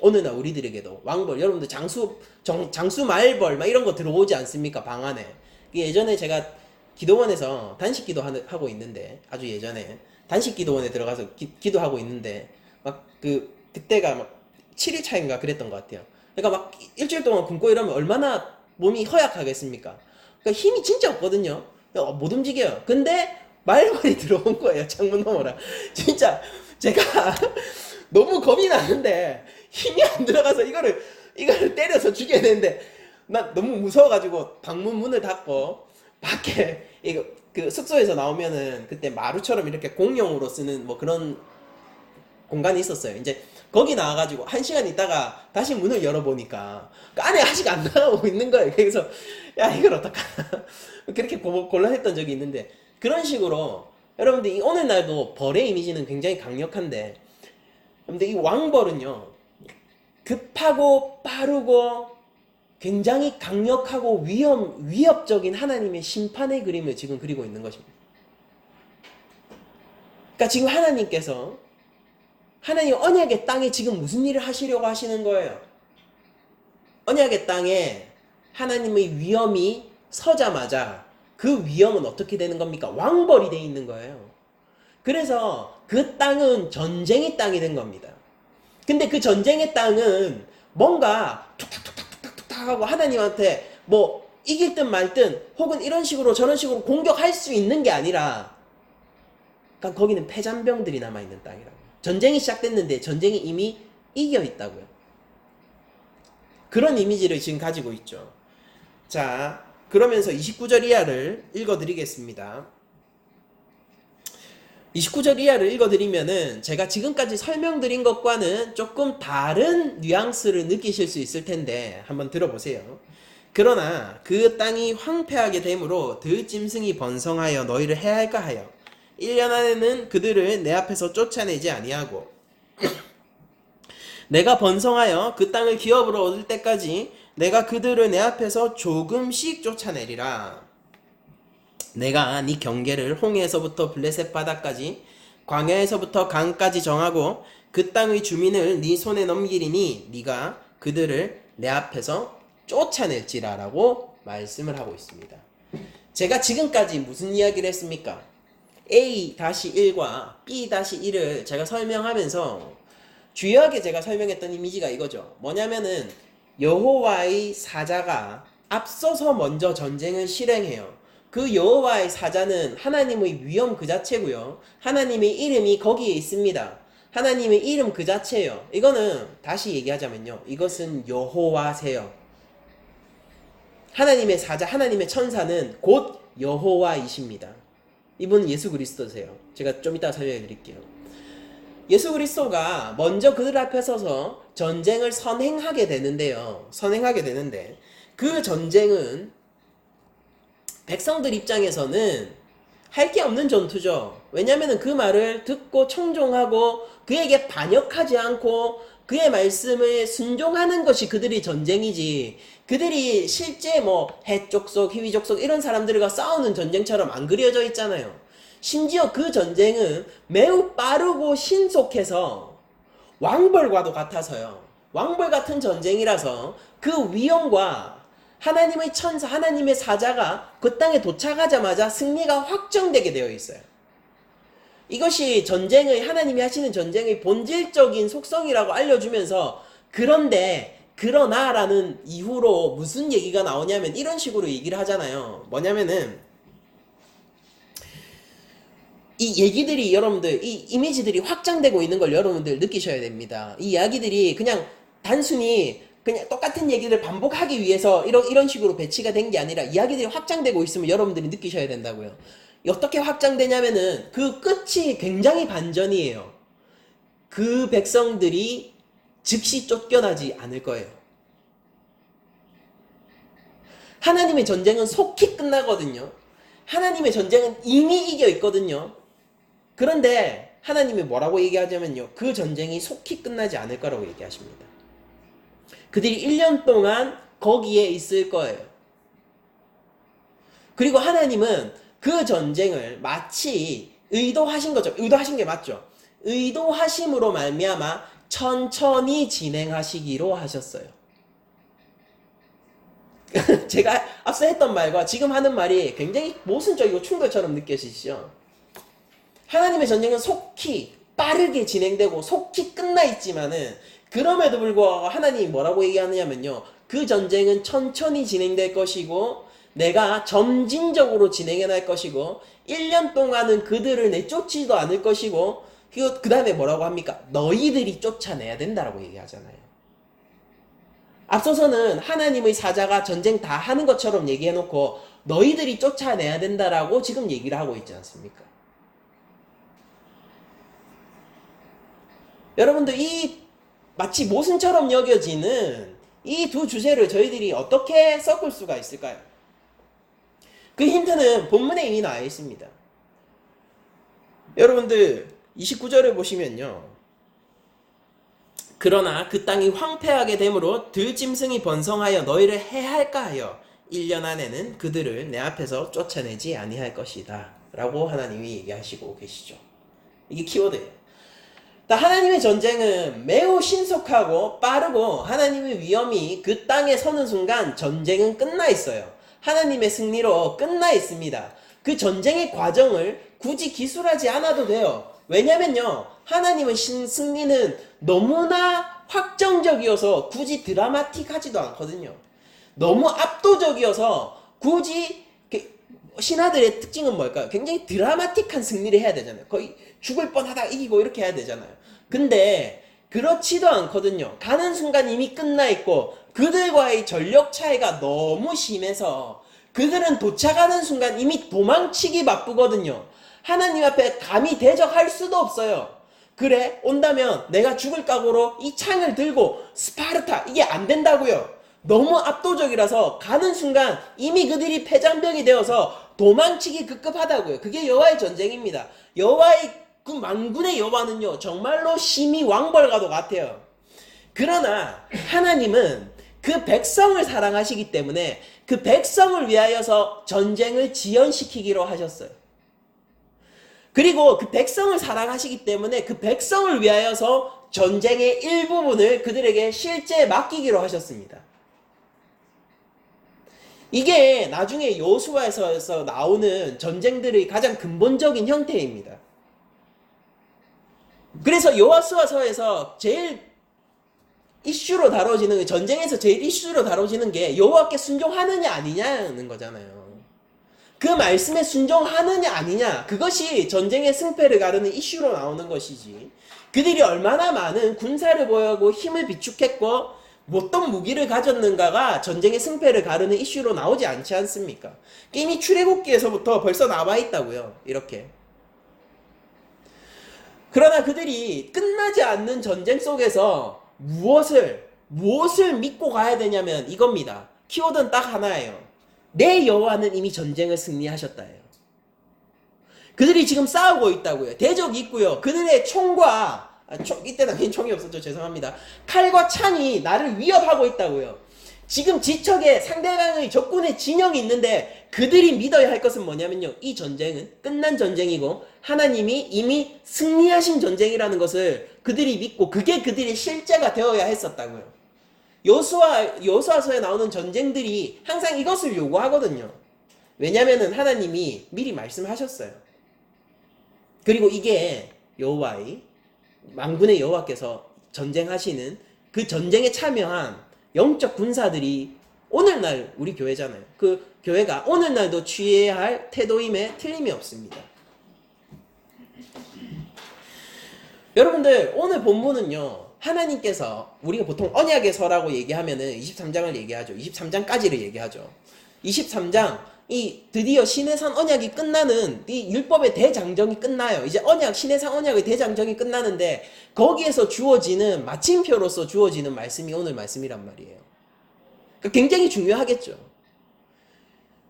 어느 날 우리들에게도. 왕벌, 여러분들 장수 말벌 막 이런 거 들어오지 않습니까? 방 안에. 예전에 제가 기도원에서 단식 기도하고 있는데, 아주 예전에 단식 기도원에 들어가서 기도하고 있는데, 막 그때가 막 7일 차인가 그랬던 것 같아요. 그러니까 막 일주일 동안 굶고 이러면 얼마나 몸이 허약하겠습니까? 그러니까 힘이 진짜 없거든요. 못 움직여요. 근데 말벌이 들어온 거예요, 창문 너머라. 진짜 제가 너무 겁이 나는데 힘이 안 들어가서 이거를 때려서 죽여야 되는데, 나 너무 무서워가지고 방문 문을 닫고 밖에, 이거 그 숙소에서 나오면은 그때 마루처럼 이렇게 공용으로 쓰는 뭐 그런 공간이 있었어요. 이제 거기 나와가지고 1시간 있다가 다시 문을 열어보니까 그 안에 아직 안 나오고 있는 거예요. 그래서 야, 이걸 어떡하나 그렇게 곤란했던 적이 있는데, 그런 식으로 여러분들 오늘날도 벌의 이미지는 굉장히 강력한데, 여러분들 이 왕벌은요, 급하고 빠르고 굉장히 강력하고 위협적인 하나님의 심판의 그림을 지금 그리고 있는 것입니다. 그러니까 지금 하나님 언약의 땅에 지금 무슨 일을 하시려고 하시는 거예요? 언약의 땅에 하나님의 위엄이 서자마자 그 위엄은 어떻게 되는 겁니까? 왕벌이 되어 있는 거예요. 그래서 그 땅은 전쟁의 땅이 된 겁니다. 근데 그 전쟁의 땅은 뭔가 툭탁툭탁툭탁 하고 하나님한테 뭐 이길든 말든 혹은 이런 식으로 저런 식으로 공격할 수 있는 게 아니라, 그러니까 거기는 패잔병들이 남아있는 땅이라고. 전쟁이 시작됐는데 전쟁이 이미 이겨 있다고요. 그런 이미지를 지금 가지고 있죠. 자, 그러면서 29절 이하를 읽어드리겠습니다. 29절 이하를 읽어드리면은 제가 지금까지 설명드린 것과는 조금 다른 뉘앙스를 느끼실 수 있을 텐데 한번 들어보세요. 그러나 그 땅이 황폐하게 되므로 들짐승이 번성하여 너희를 해할까 하여 1년 안에는 그들을 내 앞에서 쫓아내지 아니하고 내가 번성하여 그 땅을 기업으로 얻을 때까지 내가 그들을 내 앞에서 조금씩 쫓아내리라. 내가 네 경계를 홍해에서부터 블레셋 바다까지 광야에서부터 강까지 정하고 그 땅의 주민을 네 손에 넘기리니 네가 그들을 내 앞에서 쫓아낼지라라고 말씀을 하고 있습니다. 제가 지금까지 무슨 이야기를 했습니까? A-1과 B-1을 제가 설명하면서 주요하게 제가 설명했던 이미지가 이거죠. 뭐냐면은 여호와의 사자가 앞서서 먼저 전쟁을 실행해요. 그 여호와의 사자는 하나님의 위엄 그 자체고요. 하나님의 이름이 거기에 있습니다. 하나님의 이름 그 자체예요. 이거는 다시 얘기하자면요. 이것은 여호와세요. 하나님의 사자, 하나님의 천사는 곧 여호와이십니다. 이분은 예수 그리스도세요. 제가 좀 이따 설명해 드릴게요. 예수 그리스도가 먼저 그들 앞에 서서 전쟁을 선행하게 되는데요. 선행하게 되는데 그 전쟁은 백성들 입장에서는 할 게 없는 전투죠. 왜냐하면 그 말을 듣고 청종하고 그에게 반역하지 않고 그의 말씀을 순종하는 것이 그들의 전쟁이지, 그들이 실제 뭐 해족속, 희위족속 이런 사람들과 싸우는 전쟁처럼 안 그려져 있잖아요. 심지어 그 전쟁은 매우 빠르고 신속해서 왕벌과도 같아서요. 왕벌 같은 전쟁이라서 그 위험과 하나님의 천사, 하나님의 사자가 그 땅에 도착하자마자 승리가 확정되게 되어 있어요. 이것이 전쟁의, 하나님이 하시는 전쟁의 본질적인 속성이라고 알려주면서, 그런데 그러나 라는 이후로 무슨 얘기가 나오냐면 이런 식으로 얘기를 하잖아요. 뭐냐면은 이 얘기들이, 여러분들 이 이미지들이 확장되고 있는 걸 여러분들 느끼셔야 됩니다. 이 이야기들이 그냥 단순히 그냥 똑같은 얘기를 반복하기 위해서 이런 식으로 배치가 된 게 아니라 이야기들이 확장되고 있으면 여러분들이 느끼셔야 된다고요. 어떻게 확장되냐면은 그 끝이 굉장히 반전이에요. 그 백성들이 즉시 쫓겨나지 않을 거예요. 하나님의 전쟁은 속히 끝나거든요. 하나님의 전쟁은 이미 이겨 있거든요. 그런데 하나님이 뭐라고 얘기하자면요, 그 전쟁이 속히 끝나지 않을 거라고 얘기하십니다. 그들이 1년 동안 거기에 있을 거예요. 그리고 하나님은 그 전쟁을 마치 의도하신 거죠. 의도하신 게 맞죠. 의도하심으로 말미암아 천천히 진행하시기로 하셨어요. 제가 앞서 했던 말과 지금 하는 말이 굉장히 모순적이고 충돌처럼 느껴지시죠? 하나님의 전쟁은 속히 빠르게 진행되고 속히 끝나 있지만은, 그럼에도 불구하고 하나님이 뭐라고 얘기하느냐면요, 그 전쟁은 천천히 진행될 것이고 내가 점진적으로 진행해 날 것이고 1년 동안은 그들을 내쫓지도 않을 것이고, 그 다음에 뭐라고 합니까? 너희들이 쫓아내야 된다라고 얘기하잖아요. 앞서서는 하나님의 사자가 전쟁 다 하는 것처럼 얘기해놓고 너희들이 쫓아내야 된다라고 지금 얘기를 하고 있지 않습니까? 여러분들, 이 마치 모순처럼 여겨지는 이 두 주제를 저희들이 어떻게 섞을 수가 있을까요? 그 힌트는 본문에 이미 나와 있습니다. 여러분들 29절을 보시면요, 그러나 그 땅이 황폐하게 되므로 들짐승이 번성하여 너희를 해할까 하여 1년 안에는 그들을 내 앞에서 쫓아내지 아니할 것이다 라고 하나님이 얘기하시고 계시죠. 이게 키워드예요. 하나님의 전쟁은 매우 신속하고 빠르고 하나님의 위엄이 그 땅에 서는 순간 전쟁은 끝나 있어요. 하나님의 승리로 끝나 있습니다. 그 전쟁의 과정을 굳이 기술하지 않아도 돼요. 왜냐면요, 하나님은 승리는 너무나 확정적이어서 굳이 드라마틱하지도 않거든요. 너무 압도적이어서 굳이 신하들의 특징은 뭘까요? 굉장히 드라마틱한 승리를 해야 되잖아요. 거의 죽을 뻔하다 이기고 이렇게 해야 되잖아요. 근데 그렇지도 않거든요. 가는 순간 이미 끝나 있고 그들과의 전력 차이가 너무 심해서 그들은 도착하는 순간 이미 도망치기 바쁘거든요. 하나님 앞에 감히 대적할 수도 없어요. 그래? 온다면 내가 죽을 각오로 이 창을 들고 스파르타 이게 안 된다고요. 너무 압도적이라서 가는 순간 이미 그들이 패장병이 되어서 도망치기 급급하다고요. 그게 여호와의 전쟁입니다. 여호와의 그 만군의 여호와는요 정말로 심히 왕벌과도 같아요. 그러나 하나님은 그 백성을 사랑하시기 때문에 그 백성을 위하여서 전쟁을 지연시키기로 하셨어요. 그리고 그 백성을 사랑하시기 때문에 그 백성을 위하여서 전쟁의 일부분을 그들에게 실제 맡기기로 하셨습니다. 이게 나중에 여호수아에서 나오는 전쟁들의 가장 근본적인 형태입니다. 그래서 여호수아서에서 제일 이슈로 다뤄지는, 전쟁에서 제일 이슈로 다뤄지는 게 여호와께 순종하느냐 아니냐는 거잖아요. 그 말씀에 순종하느냐 아니냐, 그것이 전쟁의 승패를 가르는 이슈로 나오는 것이지, 그들이 얼마나 많은 군사를 보유하고 힘을 비축했고 어떤 무기를 가졌는가가 전쟁의 승패를 가르는 이슈로 나오지 않지 않습니까? 이미 출애굽기에서부터 벌써 나와 있다고요. 이렇게. 그러나 그들이 끝나지 않는 전쟁 속에서 무엇을 믿고 가야 되냐면 이겁니다. 키워드는 딱 하나예요. 내 여호와는 이미 전쟁을 승리하셨다예요. 그들이 지금 싸우고 있다고요. 대적이 있고요. 그들의 총과 이때 당연히 총이 없었죠. 죄송합니다. 칼과 창이 나를 위협하고 있다고요. 지금 지척에 상대방의 적군의 진영이 있는데 그들이 믿어야 할 것은 뭐냐면요. 이 전쟁은 끝난 전쟁이고 하나님이 이미 승리하신 전쟁이라는 것을 그들이 믿고 그게 그들의 실제가 되어야 했었다고요. 여호수아서에 나오는 전쟁들이 항상 이것을 요구하거든요. 왜냐면은 하나님이 미리 말씀하셨어요. 그리고 이게 여호와의 만군의 여호와께서 전쟁하시는 그 전쟁에 참여한 영적 군사들이 오늘날 우리 교회잖아요. 그 교회가 오늘날도 취해야 할 태도임에 틀림이 없습니다. 여러분들 오늘 본문은요, 하나님께서, 우리가 보통 언약의 서라고 얘기하면은 23장을 얘기하죠. 23장까지를 얘기하죠. 23장, 이 드디어 시내산 언약이 끝나는 이 율법의 대장정이 끝나요. 이제 시내산 언약의 대장정이 끝나는데 거기에서 주어지는 마침표로서 주어지는 말씀이 오늘 말씀이란 말이에요. 그러니까 굉장히 중요하겠죠.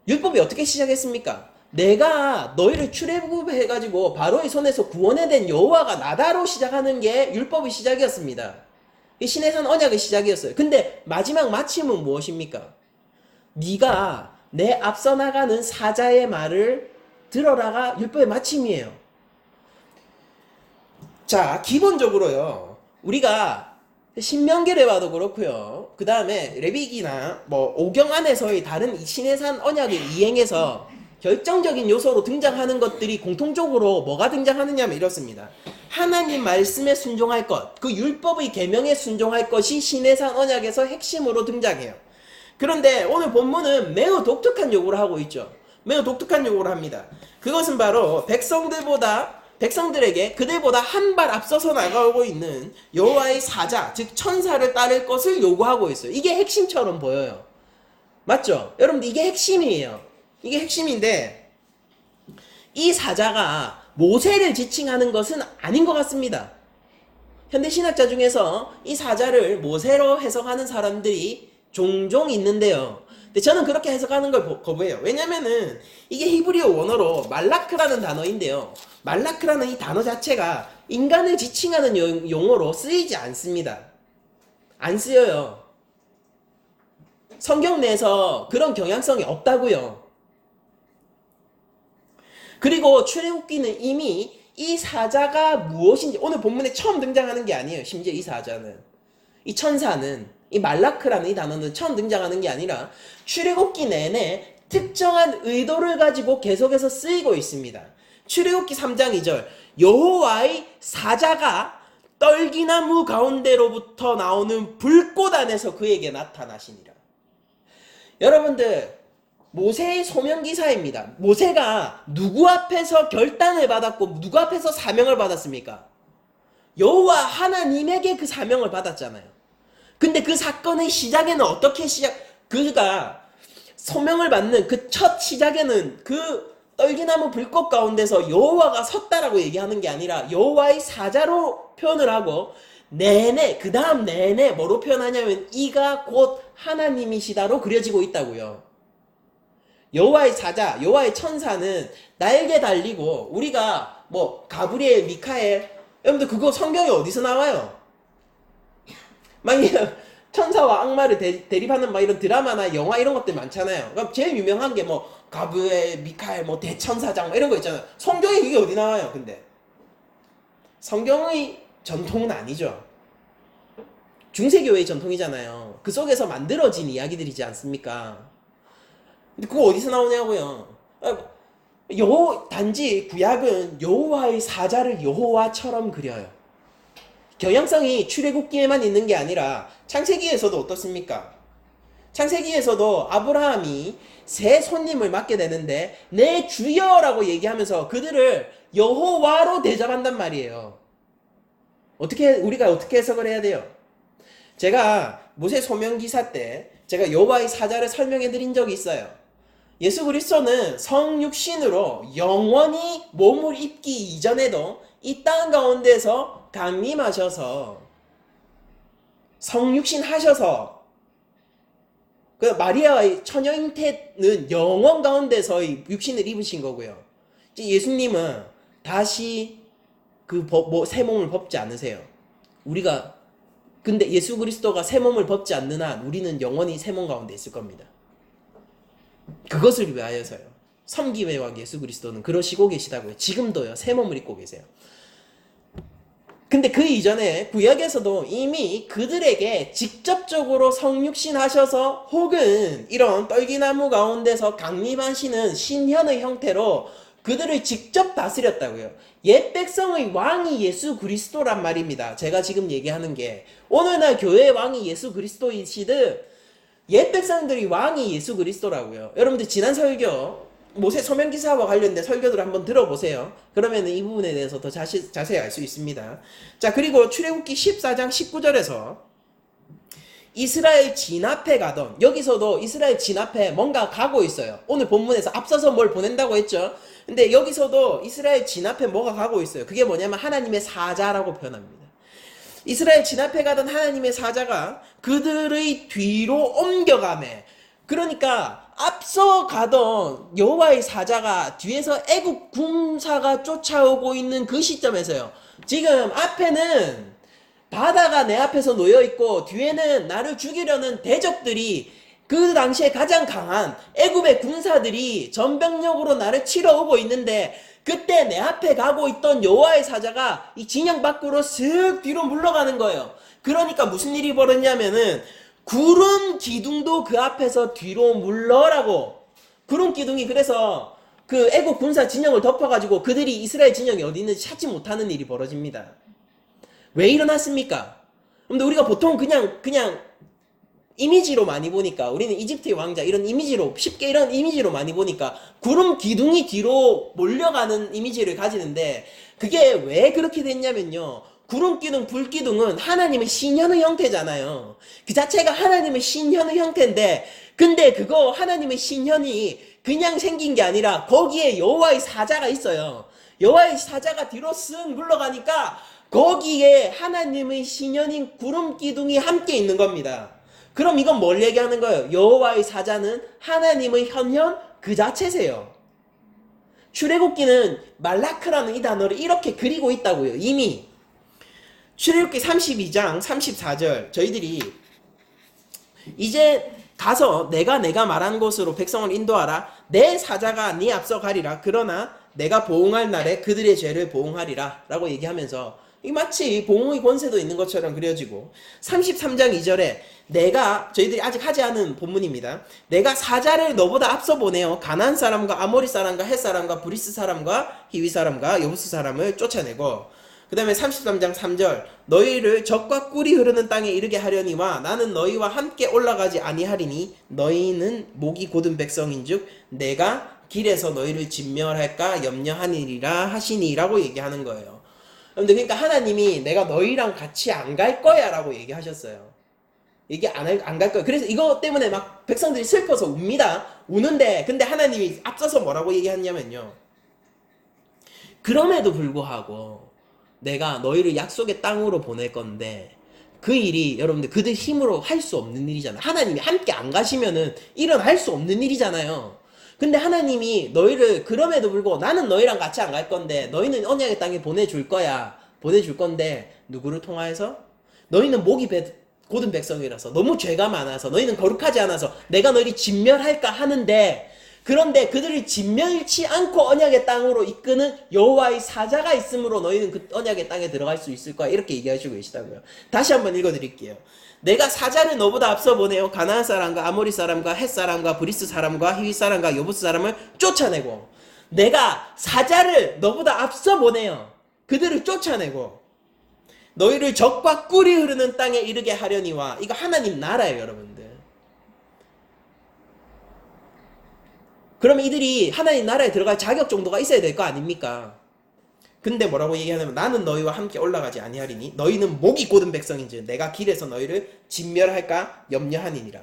율법이 어떻게 시작했습니까? 내가 너희를 출애굽해가지고 바로의 손에서 구원해낸 여호와가 나다로 시작하는 게 율법의 시작이었습니다. 이 시내산 언약의 시작이었어요. 근데 마지막 마침은 무엇입니까? 네가 내 앞서 나가는 사자의 말을 들어라가 율법의 마침이에요. 자, 기본적으로요, 우리가 신명기를 봐도 그렇고요, 그 다음에 레위기나 오경 안에서의 다른 시내산 언약을 이행해서 결정적인 요소로 등장하는 것들이 공통적으로 뭐가 등장하느냐면 이렇습니다. 하나님 말씀에 순종할 것, 그 율법의 계명에 순종할 것이 시내산 언약에서 핵심으로 등장해요. 그런데 오늘 본문은 매우 독특한 요구를 하고 있죠. 매우 독특한 요구를 합니다. 그것은 바로 백성들에게 그들보다 한 발 앞서서 나가고 있는 여호와의 사자, 즉 천사를 따를 것을 요구하고 있어요. 이게 핵심처럼 보여요. 맞죠? 여러분들 이게 핵심이에요. 이게 핵심인데 이 사자가 모세를 지칭하는 것은 아닌 것 같습니다. 현대 신학자 중에서 이 사자를 모세로 해석하는 사람들이 종종 있는데요. 근데 저는 그렇게 해석하는 걸 거부해요. 왜냐면은 이게 히브리어 원어로 말라크라는 단어인데요. 말라크라는 이 단어 자체가 인간을 지칭하는 용어로 쓰이지 않습니다. 안 쓰여요. 성경 내에서 그런 경향성이 없다고요. 그리고 출애굽기는 이미 이 사자가 무엇인지 오늘 본문에 처음 등장하는 게 아니에요. 심지어 이 사자는, 이 천사는, 이 말라크라는 이 단어는 처음 등장하는 게 아니라 출애굽기 내내 특정한 의도를 가지고 계속해서 쓰이고 있습니다. 출애굽기 3장 2절 여호와의 사자가 떨기나무 가운데로부터 나오는 불꽃 안에서 그에게 나타나시니라. 여러분들, 모세의 소명기사입니다. 모세가 누구 앞에서 결단을 받았고 누구 앞에서 사명을 받았습니까? 여호와 하나님에게 그 사명을 받았잖아요. 근데 그 사건의 시작에는 어떻게 그가 소명을 받는 그 첫 시작에는 그 떨기나무 불꽃 가운데서 여호와가 섰다라고 얘기하는 게 아니라 여호와의 사자로 표현을 하고 내내, 그 다음 내내 뭐로 표현하냐면 이가 곧 하나님이시다로 그려지고 있다고요. 여호와의 사자, 여호와의 천사는 날개 달리고 우리가 뭐 가브리엘, 미카엘, 여러분들 그거 성경에 어디서 나와요? 막 천사와 악마를 대립하는 막 이런 드라마나 영화 이런 것들 많잖아요. 그럼 제일 유명한 게 뭐 가브리엘, 미카엘, 뭐 대천사장 이런 거 있잖아요. 성경에 그게 어디 나와요? 근데 성경의 전통은 아니죠. 중세교회의 전통이잖아요. 그 속에서 만들어진 이야기들이지 않습니까? 근데 그거 어디서 나오냐고요. 단지 구약은 여호와의 사자를 여호와처럼 그려요. 경향성이 출애굽기에만 있는 게 아니라 창세기에서도 어떻습니까? 창세기에서도 아브라함이 새 손님을 맡게 되는데 내 주여라고 얘기하면서 그들을 여호와로 대접한단 말이에요. 우리가 어떻게 해석을 해야 돼요? 제가 모세 소명기사 때 제가 여호와의 사자를 설명해 드린 적이 있어요. 예수 그리스도는 성육신으로 영원히 몸을 입기 이전에도 이 땅 가운데서 강림하셔서 성육신 하셔서 그 마리아의 처녀 잉태는 영원 가운데서의 육신을 입으신 거고요. 예수님은 다시 새 몸을 벗지 않으세요. 근데 예수 그리스도가 새 몸을 벗지 않는 한 우리는 영원히 새 몸 가운데 있을 겁니다. 그것을 위하여서요. 섬김의 왕 예수 그리스도는 그러시고 계시다고요. 지금도요. 새 몸을 입고 계세요. 근데 그 이전에 구약에서도 이미 그들에게 직접적으로 성육신 하셔서 혹은 이런 떨기나무 가운데서 강림하시는 신현의 형태로 그들을 직접 다스렸다고요. 옛 백성의 왕이 예수 그리스도란 말입니다. 제가 지금 얘기하는 게 오늘날 교회의 왕이 예수 그리스도이시듯 옛 백성들이 왕이 예수 그리스도라고요. 여러분들 지난 설교 모세 소명기사와 관련된 설교들을 한번 들어보세요. 그러면 이 부분에 대해서 더 자세히 알 수 있습니다. 자, 그리고 출애굽기 14장 19절에서 이스라엘 진압해 가던, 여기서도 이스라엘 진압해 뭔가 가고 있어요. 오늘 본문에서 앞서서 뭘 보낸다고 했죠. 근데 여기서도 이스라엘 진압해 뭐가 가고 있어요. 그게 뭐냐면 하나님의 사자라고 표현합니다. 이스라엘 진압해 가던 하나님의 사자가 그들의 뒤로 옮겨가매. 그러니까 앞서 가던 여호와의 사자가 뒤에서 애국 군사가 쫓아오고 있는 그 시점에서요. 지금 앞에는 바다가 내 앞에서 놓여있고 뒤에는 나를 죽이려는 대적들이 그 당시에 가장 강한 애굽의 군사들이 전병력으로 나를 치러 오고 있는데 그때 내 앞에 가고 있던 여호와의 사자가 이 진영 밖으로 슥 뒤로 물러가는 거예요. 그러니까 무슨 일이 벌어졌냐면은 구름 기둥도 그 앞에서 뒤로 물러라고. 구름 기둥이 그래서 그 애국 군사 진영을 덮어가지고 그들이 이스라엘 진영이 어디 있는지 찾지 못하는 일이 벌어집니다. 왜 일어났습니까? 근데 우리가 보통 그냥 이미지로 많이 보니까 우리는 이집트의 왕자 이런 이미지로 쉽게 이런 이미지로 많이 보니까 구름 기둥이 뒤로 몰려가는 이미지를 가지는데 그게 왜 그렇게 됐냐면요. 구름 기둥, 불 기둥은 하나님의 신현의 형태잖아요. 그 자체가 하나님의 신현의 형태인데 근데 그거 하나님의 신현이 그냥 생긴 게 아니라 거기에 여호와의 사자가 있어요. 여호와의 사자가 뒤로 쓱 물러가니까 거기에 하나님의 신현인 구름 기둥이 함께 있는 겁니다. 그럼 이건 뭘 얘기하는 거예요? 여호와의 사자는 하나님의 현현 그 자체세요. 출애굽기는 말라크라는 이 단어를 이렇게 그리고 있다고요. 이미 출애굽기 32장 34절 저희들이 이제 가서 내가 말한 곳으로 백성을 인도하라. 내 사자가 네 앞서 가리라. 그러나 내가 보응할 날에 그들의 죄를 보응하리라 라고 얘기하면서 이 마치 봉의 권세도 있는 것처럼 그려지고 33장 2절에 저희들이 아직 하지 않은 본문입니다. 내가 사자를 너보다 앞서 보내어 가나안 사람과 아모리 사람과 헷 사람과 브리스 사람과 히위 사람과 여부스 사람을 쫓아내고 그 다음에 33장 3절 너희를 적과 꿀이 흐르는 땅에 이르게 하려니와 나는 너희와 함께 올라가지 아니하리니 너희는 목이 곧은 백성인즉 내가 길에서 너희를 진멸할까 염려하니라 하시니라고 얘기하는 거예요. 그러니까 하나님이 내가 너희랑 같이 안 갈 거야 라고 얘기하셨어요. 얘기 안 갈 거야. 그래서 이거 때문에 막 백성들이 슬퍼서 웁니다. 우는데 근데 하나님이 앞서서 뭐라고 얘기했냐면요. 그럼에도 불구하고 내가 너희를 약속의 땅으로 보낼 건데 그 일이 여러분들 그들 힘으로 할 수 없는 일이잖아요. 하나님이 함께 안 가시면은 일어날 수 없는 일이잖아요. 근데 하나님이 너희를 그럼에도 불구하고 나는 너희랑 같이 안 갈 건데 너희는 언약의 땅에 보내줄 거야. 보내줄 건데 누구를 통하여서? 너희는 목이 곧은 백성이라서 너무 죄가 많아서 너희는 거룩하지 않아서 내가 너희를 진멸할까 하는데 그런데 그들을 진멸치 않고 언약의 땅으로 이끄는 여호와의 사자가 있으므로 너희는 그 언약의 땅에 들어갈 수 있을 거야. 이렇게 얘기하시고 계시다고요. 다시 한번 읽어드릴게요. 내가 사자를 너보다 앞서 보내어 가나안 사람과 아모리 사람과 헷 사람과 브리스 사람과 히위 사람과 여부스 사람을 쫓아내고 내가 사자를 너보다 앞서 보내어 그들을 쫓아내고 너희를 적과 꿀이 흐르는 땅에 이르게 하려니와 이거 하나님 나라예요 여러분들. 그러면 이들이 하나님 나라에 들어갈 자격 정도가 있어야 될 거 아닙니까? 근데 뭐라고 얘기하냐면 나는 너희와 함께 올라가지 아니하리니 너희는 목이 곧은 백성인지 내가 길에서 너희를 진멸할까 염려하니니라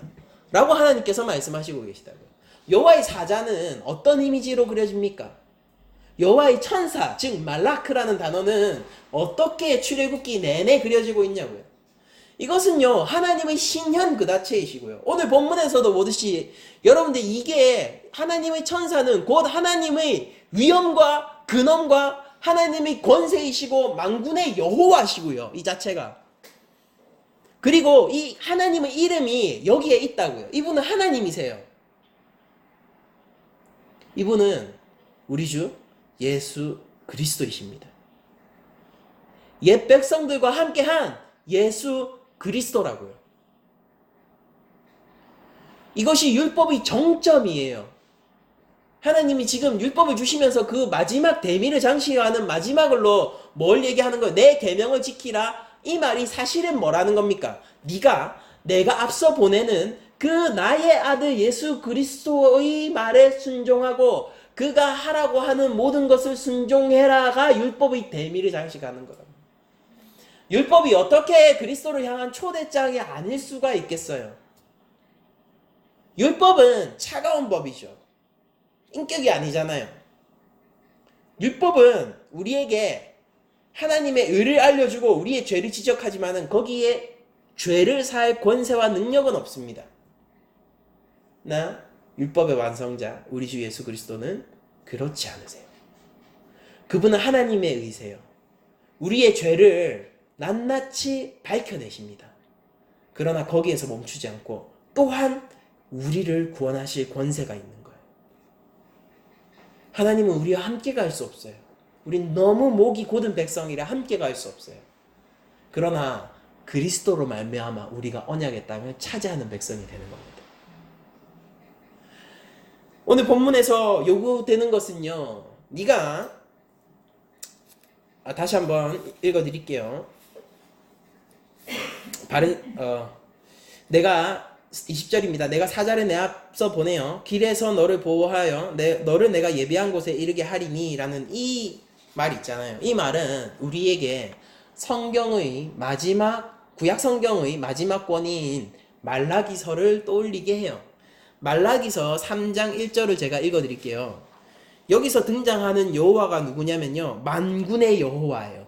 라고 하나님께서 말씀하시고 계시다고요. 여호와의 사자는 어떤 이미지로 그려집니까? 여호와의 천사 즉 말라크라는 단어는 어떻게 출애굽기 내내 그려지고 있냐고요. 이것은요 하나님의 신현 그 자체이시고요. 오늘 본문에서도 보듯이 여러분들 이게 하나님의 천사는 곧 하나님의 위엄과 근엄과 하나님의 권세이시고 만군의 여호와시고요. 이 자체가. 그리고 이 하나님의 이름이 여기에 있다고요. 이분은 하나님이세요. 이분은 우리 주 예수 그리스도이십니다. 옛 백성들과 함께한 예수 그리스도라고요. 이것이 율법의 정점이에요. 하나님이 지금 율법을 주시면서 그 마지막 대미를 장식하는 마지막으로 뭘 얘기하는 거예요? 내 계명을 지키라. 이 말이 사실은 뭐라는 겁니까? 내가 앞서 보내는 그 나의 아들 예수 그리스도의 말에 순종하고 그가 하라고 하는 모든 것을 순종해라가 율법의 대미를 장식하는 거랍니다. 율법이 어떻게 그리스도를 향한 초대장이 아닐 수가 있겠어요? 율법은 차가운 법이죠. 인격이 아니잖아요. 율법은 우리에게 하나님의 의를 알려주고 우리의 죄를 지적하지만은 거기에 죄를 사할 권세와 능력은 없습니다. 율법의 완성자 우리 주 예수 그리스도는 그렇지 않으세요. 그분은 하나님의 의세요. 우리의 죄를 낱낱이 밝혀내십니다. 그러나 거기에서 멈추지 않고 또한 우리를 구원하실 권세가 있는 거예요. 하나님은 우리와 함께 갈 수 없어요. 우린 너무 목이 곧은 백성이라 함께 갈 수 없어요. 그러나 그리스도로 말미암아 우리가 언약의 땅을 차지하는 백성이 되는 겁니다. 오늘 본문에서 요구되는 것은요. 다시 한번 읽어드릴게요. 내가 20절입니다. 내가 사자를 내 앞서 보내어 길에서 너를 보호하여 너를 내가 예비한 곳에 이르게 하리니 라는 이 말 있잖아요. 이 말은 우리에게 성경의 구약 성경의 마지막 권위인 말라기서를 떠올리게 해요. 말라기서 3장 1절을 제가 읽어드릴게요. 여기서 등장하는 여호와가 누구냐면요. 만군의 여호와예요.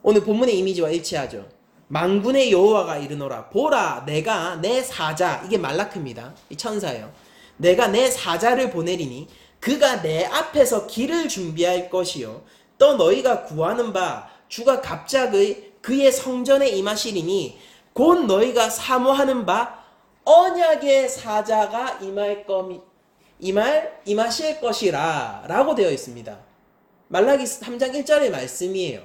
오늘 본문의 이미지와 일치하죠. 만군의 여호와가 이르노라. 보라 내가 내 사자, 이게 말라크입니다. 이 천사예요. 내가 내 사자를 보내리니 그가 내 앞에서 길을 준비할 것이요. 또 너희가 구하는 바 주가 갑자기 그의 성전에 임하시리니 곧 너희가 사모하는 바 언약의 사자가 임하실 것이라 라고 되어 있습니다. 말라기 3장 1절의 말씀이에요.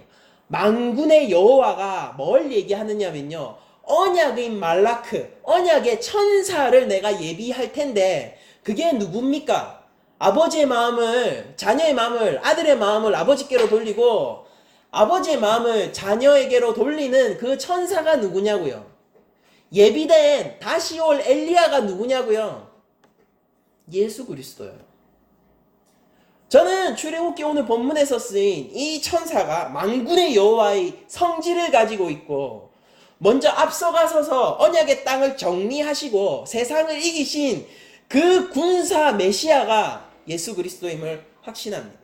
만군의 여호와가 뭘 얘기하느냐면요, 언약인 말라크, 언약의 천사를 내가 예비할 텐데 그게 누굽니까? 아버지의 마음을, 자녀의 마음을, 아들의 마음을 아버지께로 돌리고 아버지의 마음을 자녀에게로 돌리는 그 천사가 누구냐고요? 예비된 다시 올 엘리야가 누구냐고요? 예수 그리스도예요. 저는 출애굽기 오늘 본문에서 쓰인 이 천사가 만군의 여호와의 성질을 가지고 있고 먼저 앞서가서서 언약의 땅을 정리하시고 세상을 이기신 그 군사 메시아가 예수 그리스도임을 확신합니다.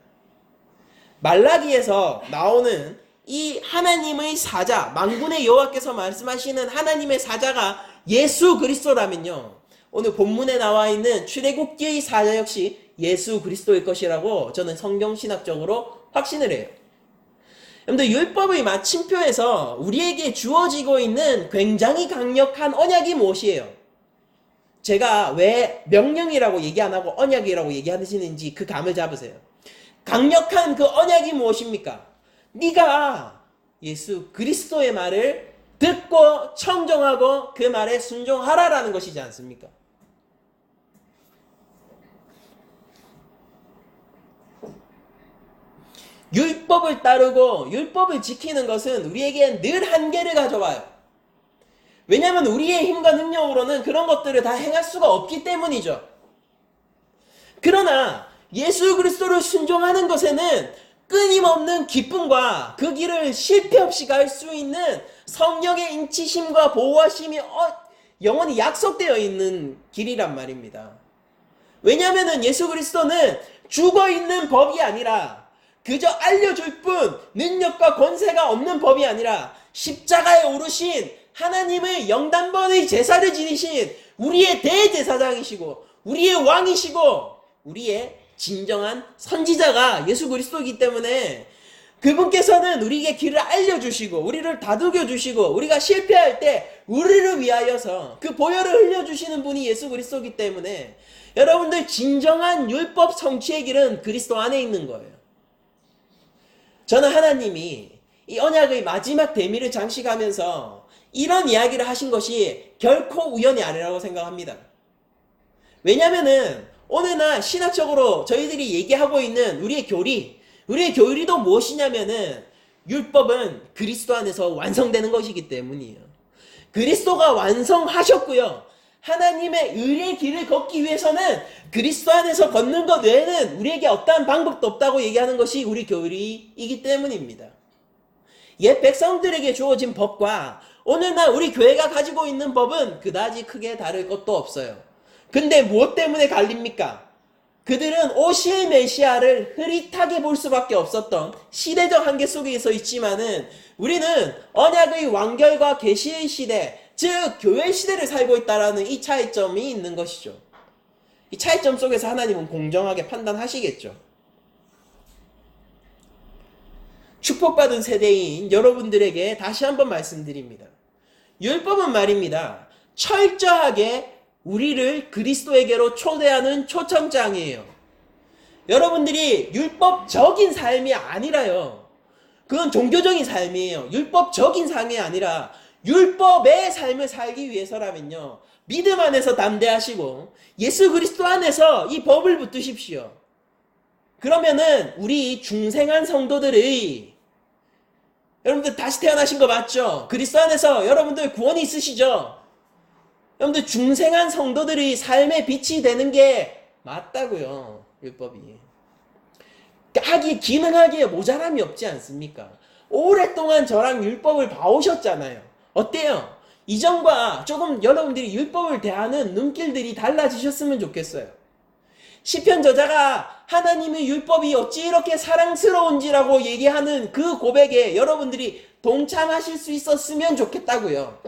말라기에서 나오는 이 하나님의 사자, 만군의 여호와께서 말씀하시는 하나님의 사자가 예수 그리스도라면요, 오늘 본문에 나와 있는 출애굽기의 사자 역시 예수 그리스도일 것이라고 저는 성경신학적으로 확신을 해요. 여러분들, 율법의 마침표에서 우리에게 주어지고 있는 굉장히 강력한 언약이 무엇이에요? 제가 왜 명령이라고 얘기 안 하고 언약이라고 얘기하시는지 그 감을 잡으세요. 강력한 그 언약이 무엇입니까? 네가 예수 그리스도의 말을 듣고 청정하고 그 말에 순종하라라는 것이지 않습니까? 율법을 따르고 율법을 지키는 것은 우리에게 늘 한계를 가져와요. 왜냐하면 우리의 힘과 능력으로는 그런 것들을 다 행할 수가 없기 때문이죠. 그러나 예수 그리스도를 순종하는 것에는 끊임없는 기쁨과 그 길을 실패 없이 갈 수 있는 성령의 인치심과 보호하심이 영원히 약속되어 있는 길이란 말입니다. 왜냐하면 예수 그리스도는 죽어있는 법이 아니라 그저 알려줄 뿐 능력과 권세가 없는 법이 아니라 십자가에 오르신 하나님의 영단번의 제사를 지니신 우리의 대제사장이시고 우리의 왕이시고 우리의 진정한 선지자가 예수 그리스도이기 때문에 그분께서는 우리에게 길을 알려주시고 우리를 다독여 주시고 우리가 실패할 때 우리를 위하여서 그 보혈을 흘려주시는 분이 예수 그리스도이기 때문에 여러분들, 진정한 율법 성취의 길은 그리스도 안에 있는 거예요. 저는 하나님이 이 언약의 마지막 대미를 장식하면서 이런 이야기를 하신 것이 결코 우연이 아니라고 생각합니다. 왜냐면은 오늘날 신학적으로 저희들이 얘기하고 있는 우리의 교리도 무엇이냐면은 율법은 그리스도 안에서 완성되는 것이기 때문이에요. 그리스도가 완성하셨고요. 하나님의 의의 길을 걷기 위해서는 그리스도 안에서 걷는 것 외에는 우리에게 어떠한 방법도 없다고 얘기하는 것이 우리 교리이기 때문입니다. 옛 백성들에게 주어진 법과 오늘날 우리 교회가 가지고 있는 법은 그다지 크게 다를 것도 없어요. 근데 무엇 때문에 갈립니까? 그들은 오실 메시아를 흐릿하게 볼 수밖에 없었던 시대적 한계 속에 서 있지만은 우리는 언약의 완결과 계시의 시대, 즉 교회 시대를 살고 있다라는 이 차이점이 있는 것이죠. 이 차이점 속에서 하나님은 공정하게 판단하시겠죠. 축복받은 세대인 여러분들에게 다시 한번 말씀드립니다. 율법은 말입니다, 철저하게 우리를 그리스도에게로 초대하는 초청장이에요. 여러분들이 율법적인 삶이 아니라요, 그건 종교적인 삶이에요. 율법적인 삶이 아니라 율법의 삶을 살기 위해서라면요, 믿음 안에서 담대하시고 예수 그리스도 안에서 이 법을 붙드십시오. 그러면은 우리 중생한 성도들의, 여러분들 다시 태어나신 거 맞죠? 그리스도 안에서 여러분들 구원이 있으시죠? 여러분들 중생한 성도들의 삶의 빛이 되는 게 맞다고요. 율법이 하기 기능하기에 모자람이 없지 않습니까? 오랫동안 저랑 율법을 봐오셨잖아요. 어때요? 이전과 조금 여러분들이 율법을 대하는 눈길들이 달라지셨으면 좋겠어요. 시편 저자가 하나님의 율법이 어찌 이렇게 사랑스러운지라고 얘기하는 그 고백에 여러분들이 동참하실 수 있었으면 좋겠다고요.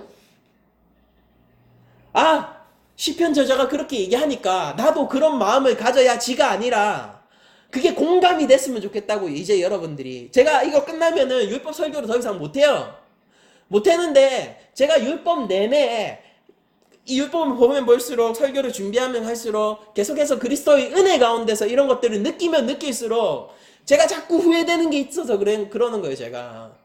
시편 저자가 그렇게 얘기하니까 나도 그런 마음을 가져야지가 아니라 그게 공감이 됐으면 좋겠다고. 이제 여러분들이, 제가 이거 끝나면은 율법 설교를 더 이상 못해요. 못했는데 제가 율법 내내 이 율법을 보면 볼수록 설교를 준비하면 할수록 계속해서 그리스도의 은혜 가운데서 이런 것들을 느끼면 느낄수록 제가 자꾸 후회되는 게 있어서 그러는 거예요, 제가.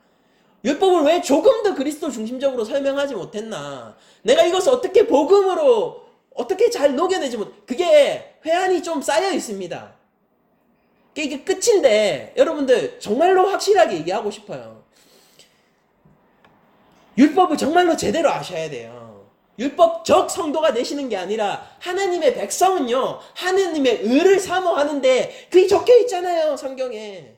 율법을 왜 조금 더 그리스도 중심적으로 설명하지 못했나? 내가 이것을 어떻게 복음으로 어떻게 잘 녹여내지 그게 회한이 좀 쌓여 있습니다. 이게 끝인데 여러분들 정말로 확실하게 얘기하고 싶어요. 율법을 정말로 제대로 아셔야 돼요. 율법적 성도가 되시는 게 아니라 하나님의 백성은요, 하나님의 의를 사모하는데 그게 적혀 있잖아요, 성경에.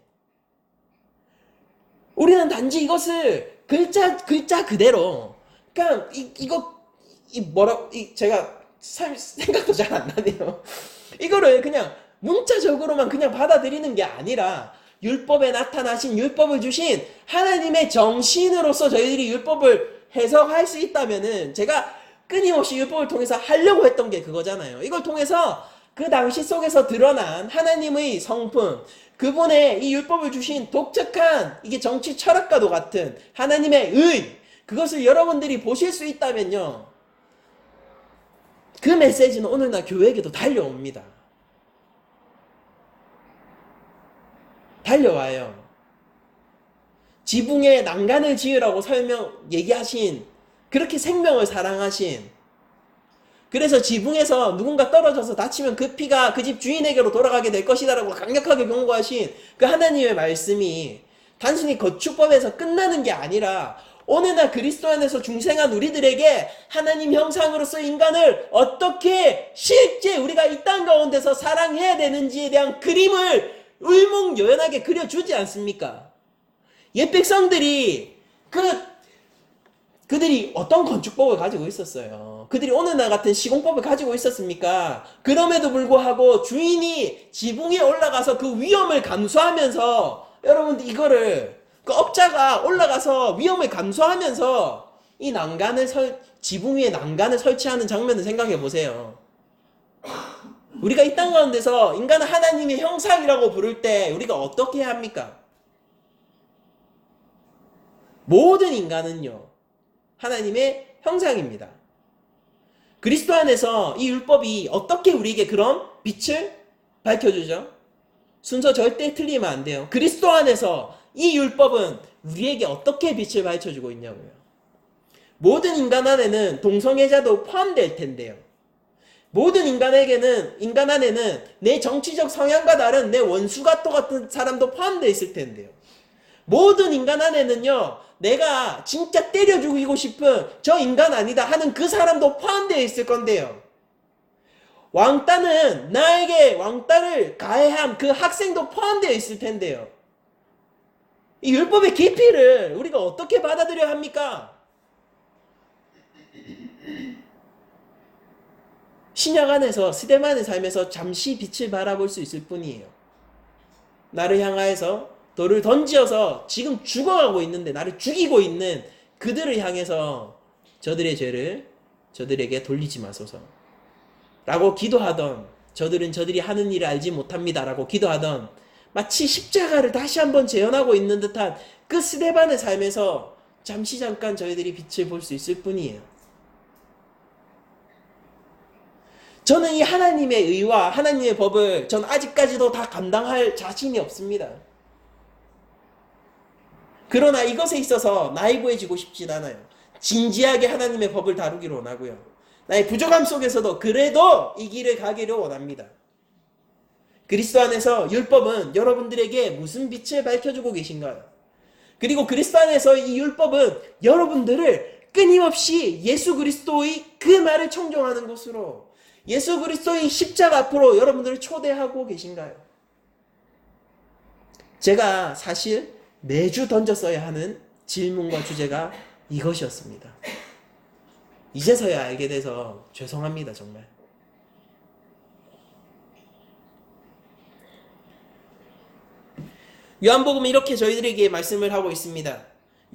우리는 단지 이것을 글자 그대로, 그러니까 제가 생각도 잘 안 나네요. 이거를 그냥 문자적으로만 그냥 받아들이는 게 아니라 율법에 나타나신, 율법을 주신 하나님의 정신으로서 저희들이 율법을 해석할 수 있다면은, 제가 끊임없이 율법을 통해서 하려고 했던 게 그거잖아요. 이걸 통해서 그 당시 속에서 드러난 하나님의 성품, 그분의 이 율법을 주신 독특한, 이게 정치 철학과도 같은 하나님의 의, 그것을 여러분들이 보실 수 있다면요, 그 메시지는 오늘날 교회에게도 달려옵니다. 달려와요. 지붕에 난간을 지으라고 얘기하신, 그렇게 생명을 사랑하신, 그래서 지붕에서 누군가 떨어져서 다치면 그 피가 그 집 주인에게로 돌아가게 될 것이다 라고 강력하게 경고하신 그 하나님의 말씀이 단순히 거축법에서 끝나는 게 아니라 오늘날 그리스도 안에서 중생한 우리들에게 하나님 형상으로서 인간을 어떻게 실제 우리가 이 땅 가운데서 사랑해야 되는지에 대한 그림을 을목요연하게 그려주지 않습니까? 옛 백성들이 그들이 어떤 건축법을 가지고 있었어요? 그들이 오늘날 같은 시공법을 가지고 있었습니까? 그럼에도 불구하고 주인이 지붕에 올라가서 그 위험을 감수하면서, 여러분들 이거를, 그 업자가 올라가서 위험을 감수하면서 이 지붕 위에 난간을 설치하는 장면을 생각해 보세요. 우리가 이 땅 가운데서 인간을 하나님의 형상이라고 부를 때 우리가 어떻게 해야 합니까? 모든 인간은요, 하나님의 형상입니다. 그리스도 안에서 이 율법이 어떻게 우리에게 그런 빛을 밝혀주죠? 순서 절대 틀리면 안 돼요. 그리스도 안에서 이 율법은 우리에게 어떻게 빛을 밝혀주고 있냐고요. 모든 인간 안에는 동성애자도 포함될 텐데요. 모든 인간 안에는 내 정치적 성향과 다른 내 원수가 똑같은 사람도 포함되어 있을 텐데요. 모든 인간 안에는요, 내가 진짜 때려 죽이고 싶은 저 인간 아니다 하는 그 사람도 포함되어 있을 건데요. 왕따는 나에게 왕따를 가해한 그 학생도 포함되어 있을 텐데요. 이 율법의 깊이를 우리가 어떻게 받아들여야 합니까? 신약 안에서 스데반의 삶에서 잠시 빛을 바라볼 수 있을 뿐이에요. 나를 향하여서 돌을 던지어서 지금 죽어가고 있는데 나를 죽이고 있는 그들을 향해서 저들의 죄를 저들에게 돌리지 마소서 라고 기도하던, 저들이 하는 일을 알지 못합니다 라고 기도하던, 마치 십자가를 다시 한번 재현하고 있는 듯한 그 스데반의 삶에서 잠깐 저희들이 빛을 볼 수 있을 뿐이에요. 저는 이 하나님의 의와 하나님의 법을 전 아직까지도 다 감당할 자신이 없습니다. 그러나 이것에 있어서 나이부해지고 싶진 않아요. 진지하게 하나님의 법을 다루기를 원하고요. 나의 부족함 속에서도 그래도 이 길을 가기를 원합니다. 그리스도 안에서 율법은 여러분들에게 무슨 빛을 밝혀주고 계신가요? 그리고 그리스도 안에서 이 율법은 여러분들을 끊임없이 예수 그리스도의 그 말을 청종하는 곳으로, 예수 그리스도의 십자가 앞으로 여러분들을 초대하고 계신가요? 제가 사실 매주 던졌어야 하는 질문과 주제가 이것이었습니다. 이제서야 알게 돼서 죄송합니다, 정말. 요한복음은 이렇게 저희들에게 말씀을 하고 있습니다.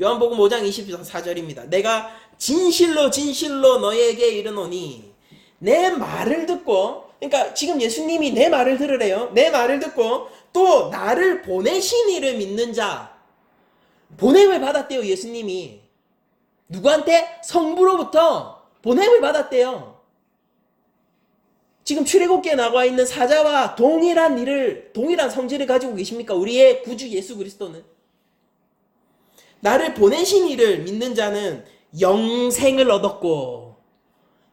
요한복음 5장 24절입니다. 내가 진실로 너희에게 이르노니 내 말을 듣고, 그러니까 지금 예수님이 내 말을 들으래요. 내 말을 듣고 또 나를 보내신 이를 믿는 자, 보냄을 받았대요. 예수님이 누구한테? 성부로부터 보냄을 받았대요. 지금 출애굽기에 나와 있는 사자와 동일한 성질을 가지고 계십니까? 우리의 구주 예수 그리스도는. 나를 보내신 이를 믿는 자는 영생을 얻었고,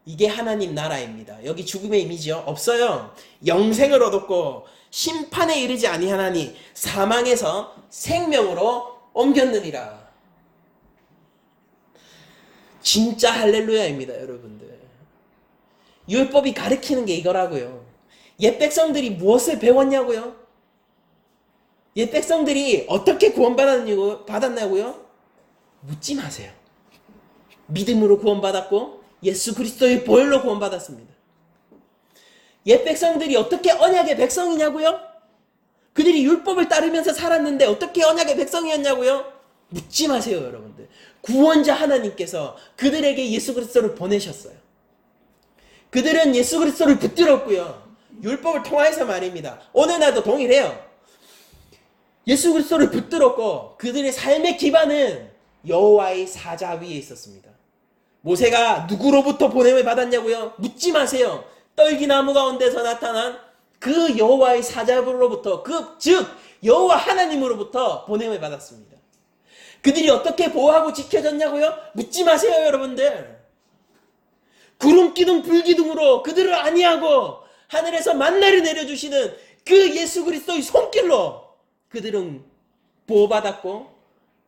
이게 하나님 나라입니다. 여기 죽음의 이미지요? 없어요. 영생을 얻었고 심판에 이르지 아니하나니 사망에서 생명으로 옮겼느니라. 진짜 할렐루야입니다, 여러분들. 율법이 가르치는 게 이거라고요. 옛 백성들이 무엇을 배웠냐고요? 옛 백성들이 어떻게 구원받았냐고요? 묻지 마세요. 믿음으로 구원받았고 예수 그리스도의 보혈로 구원받았습니다. 옛 백성들이 어떻게 언약의 백성이냐고요? 그들이 율법을 따르면서 살았는데 어떻게 언약의 백성이었냐고요? 묻지 마세요, 여러분들. 구원자 하나님께서 그들에게 예수 그리스도를 보내셨어요. 그들은 예수 그리스도를 붙들었고요. 율법을 통하여서 말입니다. 오늘 날도 동일해요. 예수 그리스도를 붙들었고 그들의 삶의 기반은 여호와의 사자 위에 있었습니다. 모세가 누구로부터 보냄을 받았냐고요? 묻지 마세요. 떨기나무 가운데서 나타난 그 여호와의 사자로부터, 즉 여호와 하나님으로부터 보냄을 받았습니다. 그들이 어떻게 보호하고 지켜졌냐고요? 묻지 마세요, 여러분들. 구름 기둥 불 기둥으로 그들을 안위하고 하늘에서 만나를 내려주시는 그 예수 그리스도의 손길로 그들은 보호받았고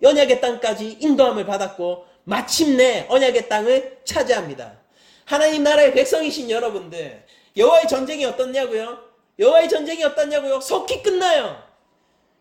언약의 땅까지 인도함을 받았고 마침내 언약의 땅을 차지합니다. 하나님 나라의 백성이신 여러분들, 여호와의 전쟁이 어떻냐고요? 여호와의 전쟁이 어떻냐고요? 속히 끝나요.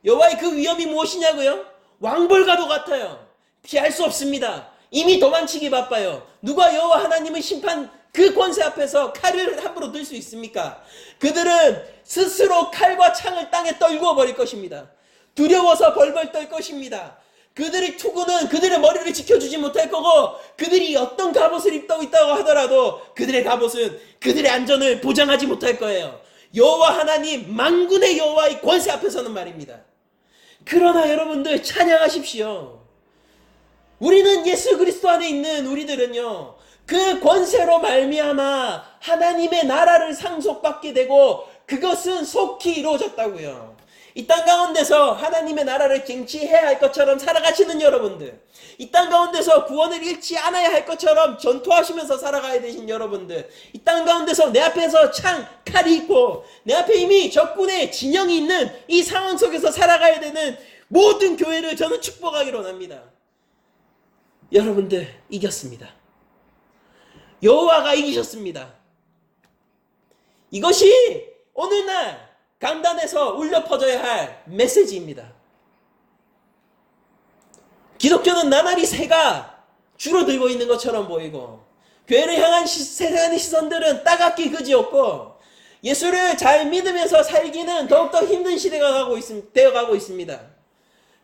여호와의 그 위험이 무엇이냐고요? 왕벌과도 같아요. 피할 수 없습니다. 이미 도망치기 바빠요. 누가 여호와 하나님의 심판 그 권세 앞에서 칼을 함부로 들 수 있습니까? 그들은 스스로 칼과 창을 땅에 떨구어 버릴 것입니다. 두려워서 벌벌 떨 것입니다. 그들의 투구는 그들의 머리를 지켜주지 못할 거고 그들이 어떤 갑옷을 입고 있다고 하더라도 그들의 갑옷은 그들의 안전을 보장하지 못할 거예요. 여호와 하나님 만군의 여호와의 권세 앞에서는 말입니다. 그러나 여러분들 찬양하십시오. 우리는 예수 그리스도 안에 있는 우리들은요, 그 권세로 말미암아 하나님의 나라를 상속받게 되고 그것은 속히 이루어졌다고요. 이 땅 가운데서 하나님의 나라를 쟁취해야 할 것처럼 살아가시는 여러분들, 이 땅 가운데서 구원을 잃지 않아야 할 것처럼 전투하시면서 살아가야 되신 여러분들, 이 땅 가운데서 내 앞에서 창, 칼이 있고 내 앞에 이미 적군의 진영이 있는 이 상황 속에서 살아가야 되는 모든 교회를 저는 축복하기로 합니다. 여러분들 이겼습니다. 여호와가 이기셨습니다. 이것이 오늘날 강단에서 울려 퍼져야 할 메시지입니다. 기독교는 나날이 새가 줄어들고 있는 것처럼 보이고 교회를 향한 세상의 시선들은 따갑게 그지없고 예수를 잘 믿으면서 살기는 더욱더 힘든 시대가 되어가고 있습니다.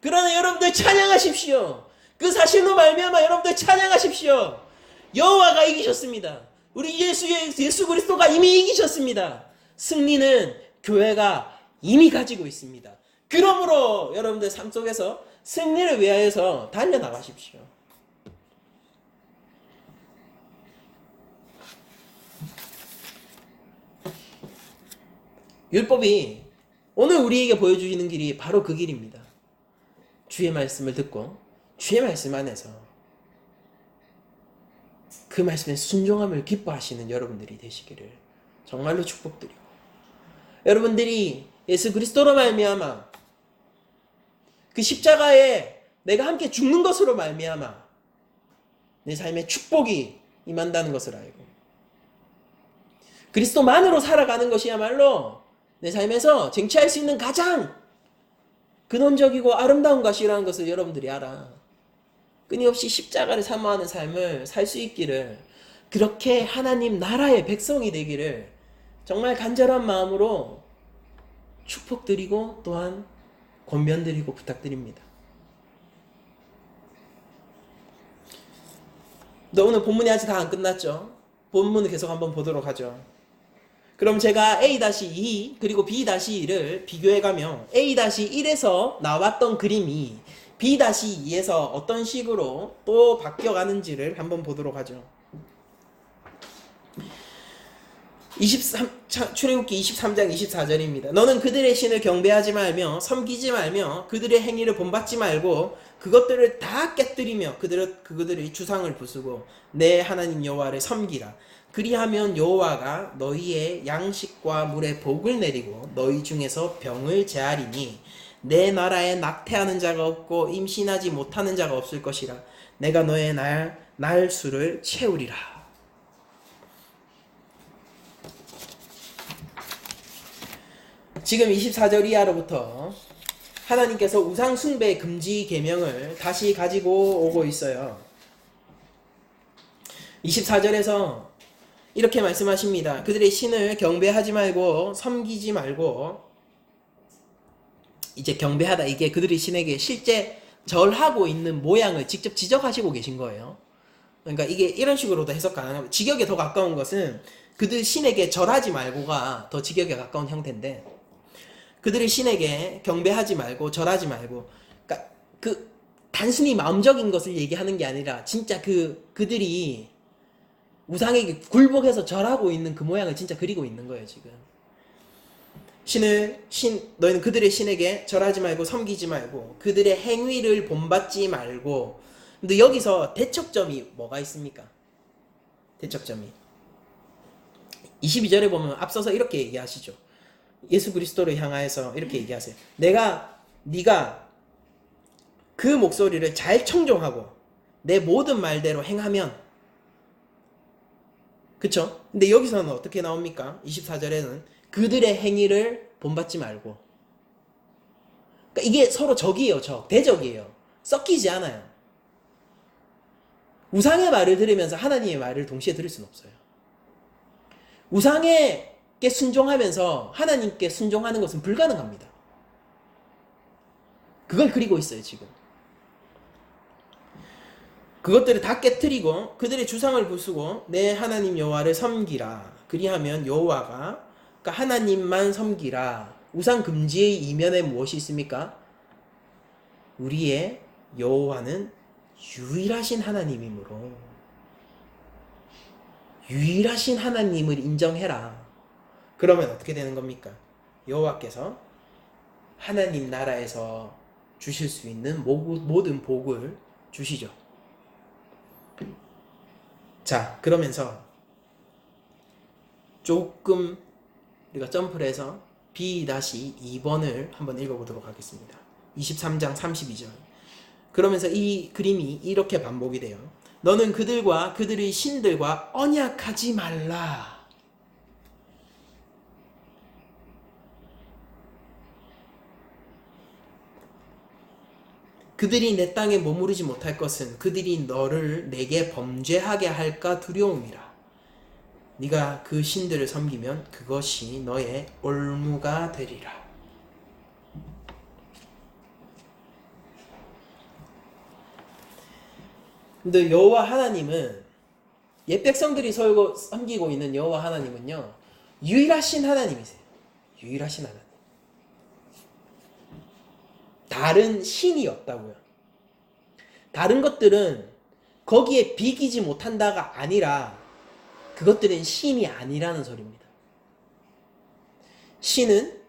그러나 여러분들 찬양하십시오. 그 사실로 말미암아 여러분들 찬양하십시오. 여호와가 이기셨습니다. 우리 예수 그리스도가 이미 이기셨습니다. 승리는 교회가 이미 가지고 있습니다. 그러므로 여러분들 삶 속에서 승리를 위하여서 달려나가십시오. 율법이 오늘 우리에게 보여주시는 길이 바로 그 길입니다. 주의 말씀을 듣고 주의 말씀 안에서 그 말씀에 순종함을 기뻐하시는 여러분들이 되시기를 정말로 축복드리고, 여러분들이 예수 그리스도로 말미암아 그 십자가에 내가 함께 죽는 것으로 말미암아 내 삶에 축복이 임한다는 것을 알고 그리스도만으로 살아가는 것이야말로 내 삶에서 쟁취할 수 있는 가장 근원적이고 아름다운 것이라는 것을 여러분들이 알아. 끊임없이 십자가를 사모하는 삶을 살 수 있기를, 그렇게 하나님 나라의 백성이 되기를 정말 간절한 마음으로 축복드리고 또한 권면드리고 부탁드립니다. 오늘 본문이 아직 다 안 끝났죠? 본문을 계속 한번 보도록 하죠. 그럼 제가 A-2 그리고 B-1을 비교해가며 A-1에서 나왔던 그림이 B-2에서 어떤 식으로 또 바뀌어가는지를 한번 보도록 하죠. 출애굽기 23장 24절입니다. 너는 그들의 신을 경배하지 말며 섬기지 말며 그들의 행위를 본받지 말고 그것들을 다 깨뜨리며 그들의 주상을 부수고 내 하나님 여호와를 섬기라. 그리하면 여호와가 너희의 양식과 물에 복을 내리고 너희 중에서 병을 제하리니 내 나라에 낙태하는 자가 없고 임신하지 못하는 자가 없을 것이라. 내가 너의 날수를 채우리라. 지금 24절 이하로부터 하나님께서 우상 숭배 금지 계명을 다시 가지고 오고 있어요. 24절에서 이렇게 말씀하십니다. 그들의 신을 경배하지 말고 섬기지 말고, 이제 경배하다, 이게 그들의 신에게 실제 절하고 있는 모양을 직접 지적하시고 계신 거예요. 그러니까 이게 이런 식으로도 해석 가능합니다. 직역에 더 가까운 것은 그들 신에게 절하지 말고가 더 직역에 가까운 형태인데, 그들의 신에게 경배하지 말고 절하지 말고, 그러니까 그 단순히 마음적인 것을 얘기하는 게 아니라 진짜 그들이 우상에게 굴복해서 절하고 있는 그 모양을 진짜 그리고 있는 거예요. 지금 너희는 그들의 신에게 절하지 말고 섬기지 말고 그들의 행위를 본받지 말고. 근데 여기서 대척점이 뭐가 있습니까? 대척점이 22절에 보면 앞서서 이렇게 얘기하시죠. 예수 그리스도를 향하여서 이렇게 얘기하세요. 네가 그 목소리를 잘 청종하고 내 모든 말대로 행하면. 그쵸? 근데 여기서는 어떻게 나옵니까? 24절에는 그들의 행위를 본받지 말고. 그러니까 이게 서로 적이에요. 대적이에요. 섞이지 않아요. 우상의 말을 들으면서 하나님의 말을 동시에 들을 수는 없어요. 우상에게 순종하면서 하나님께 순종하는 것은 불가능합니다. 그걸 그리고 있어요. 지금 그것들을 다 깨뜨리고 그들의 주상을 부수고 내 하나님 여호와를 섬기라. 그리하면 여호와가, 그러니까 하나님만 섬기라. 우상 금지의 이면에 무엇이 있습니까? 우리의 여호와는 유일하신 하나님이므로 유일하신 하나님을 인정해라. 그러면 어떻게 되는 겁니까? 여호와께서 하나님 나라에서 주실 수 있는 모든 복을 주시죠. 자, 그러면서 조금 우리가 점프를 해서 B-2번을 한번 읽어보도록 하겠습니다. 23장 32절. 그러면서 이 그림이 이렇게 반복이 돼요. 너는 그들과 그들의 신들과 언약하지 말라. 그들이 내 땅에 머무르지 못할 것은 그들이 너를 내게 범죄하게 할까 두려움이라. 네가 그 신들을 섬기면 그것이 너의 올무가 되리라. 근데 여호와 하나님은, 옛 백성들이 섬기고 있는 여호와 하나님은요, 유일하신 하나님이세요. 유일하신 하나님. 다른 신이 없다고요. 다른 것들은 거기에 비기지 못한다가 아니라 그것들은 신이 아니라는 소리입니다. 신은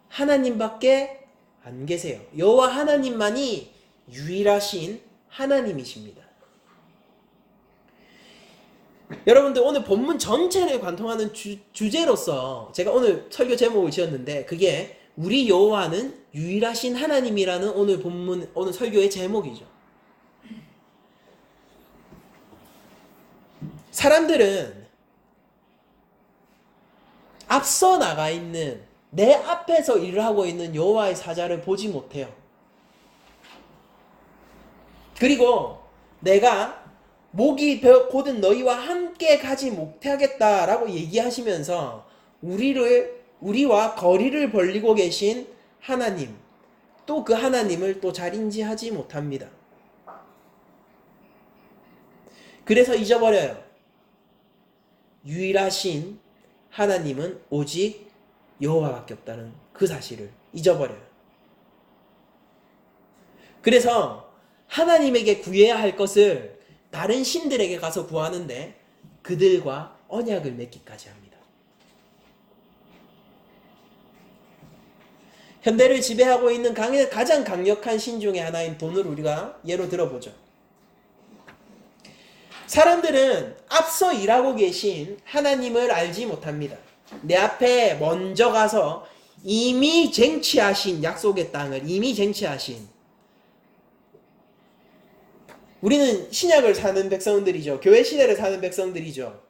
하나님밖에 안 계세요. 여호와 하나님만이 유일하신 하나님이십니다. 여러분들, 오늘 본문 전체를 관통하는 주제로서 제가 오늘 설교 제목을 지었는데, 그게 우리 여호와는 유일하신 하나님이라는 오늘 본문, 오늘 설교의 제목이죠. 사람들은 앞서 나가 있는, 내 앞에서 일을 하고 있는 여호와의 사자를 보지 못해요. 그리고 내가 목이 곧은 너희와 함께 가지 못하겠다라고 얘기하시면서 우리와 거리를 벌리고 계신 하나님, 또 그 하나님을 또 잘 인지하지 못합니다. 그래서 잊어버려요. 유일하신 하나님은 오직 여호와밖에 없다는 그 사실을 잊어버려요. 그래서 하나님에게 구해야 할 것을 다른 신들에게 가서 구하는데 그들과 언약을 맺기까지 합니다. 현대를 지배하고 있는 가장 강력한 신 중에 하나인 돈을 우리가 예로 들어보죠. 사람들은 앞서 일하고 계신 하나님을 알지 못합니다. 내 앞에 먼저 가서 이미 쟁취하신 약속의 땅을 이미 쟁취하신, 우리는 신약을 사는 백성들이죠. 교회 시대를 사는 백성들이죠.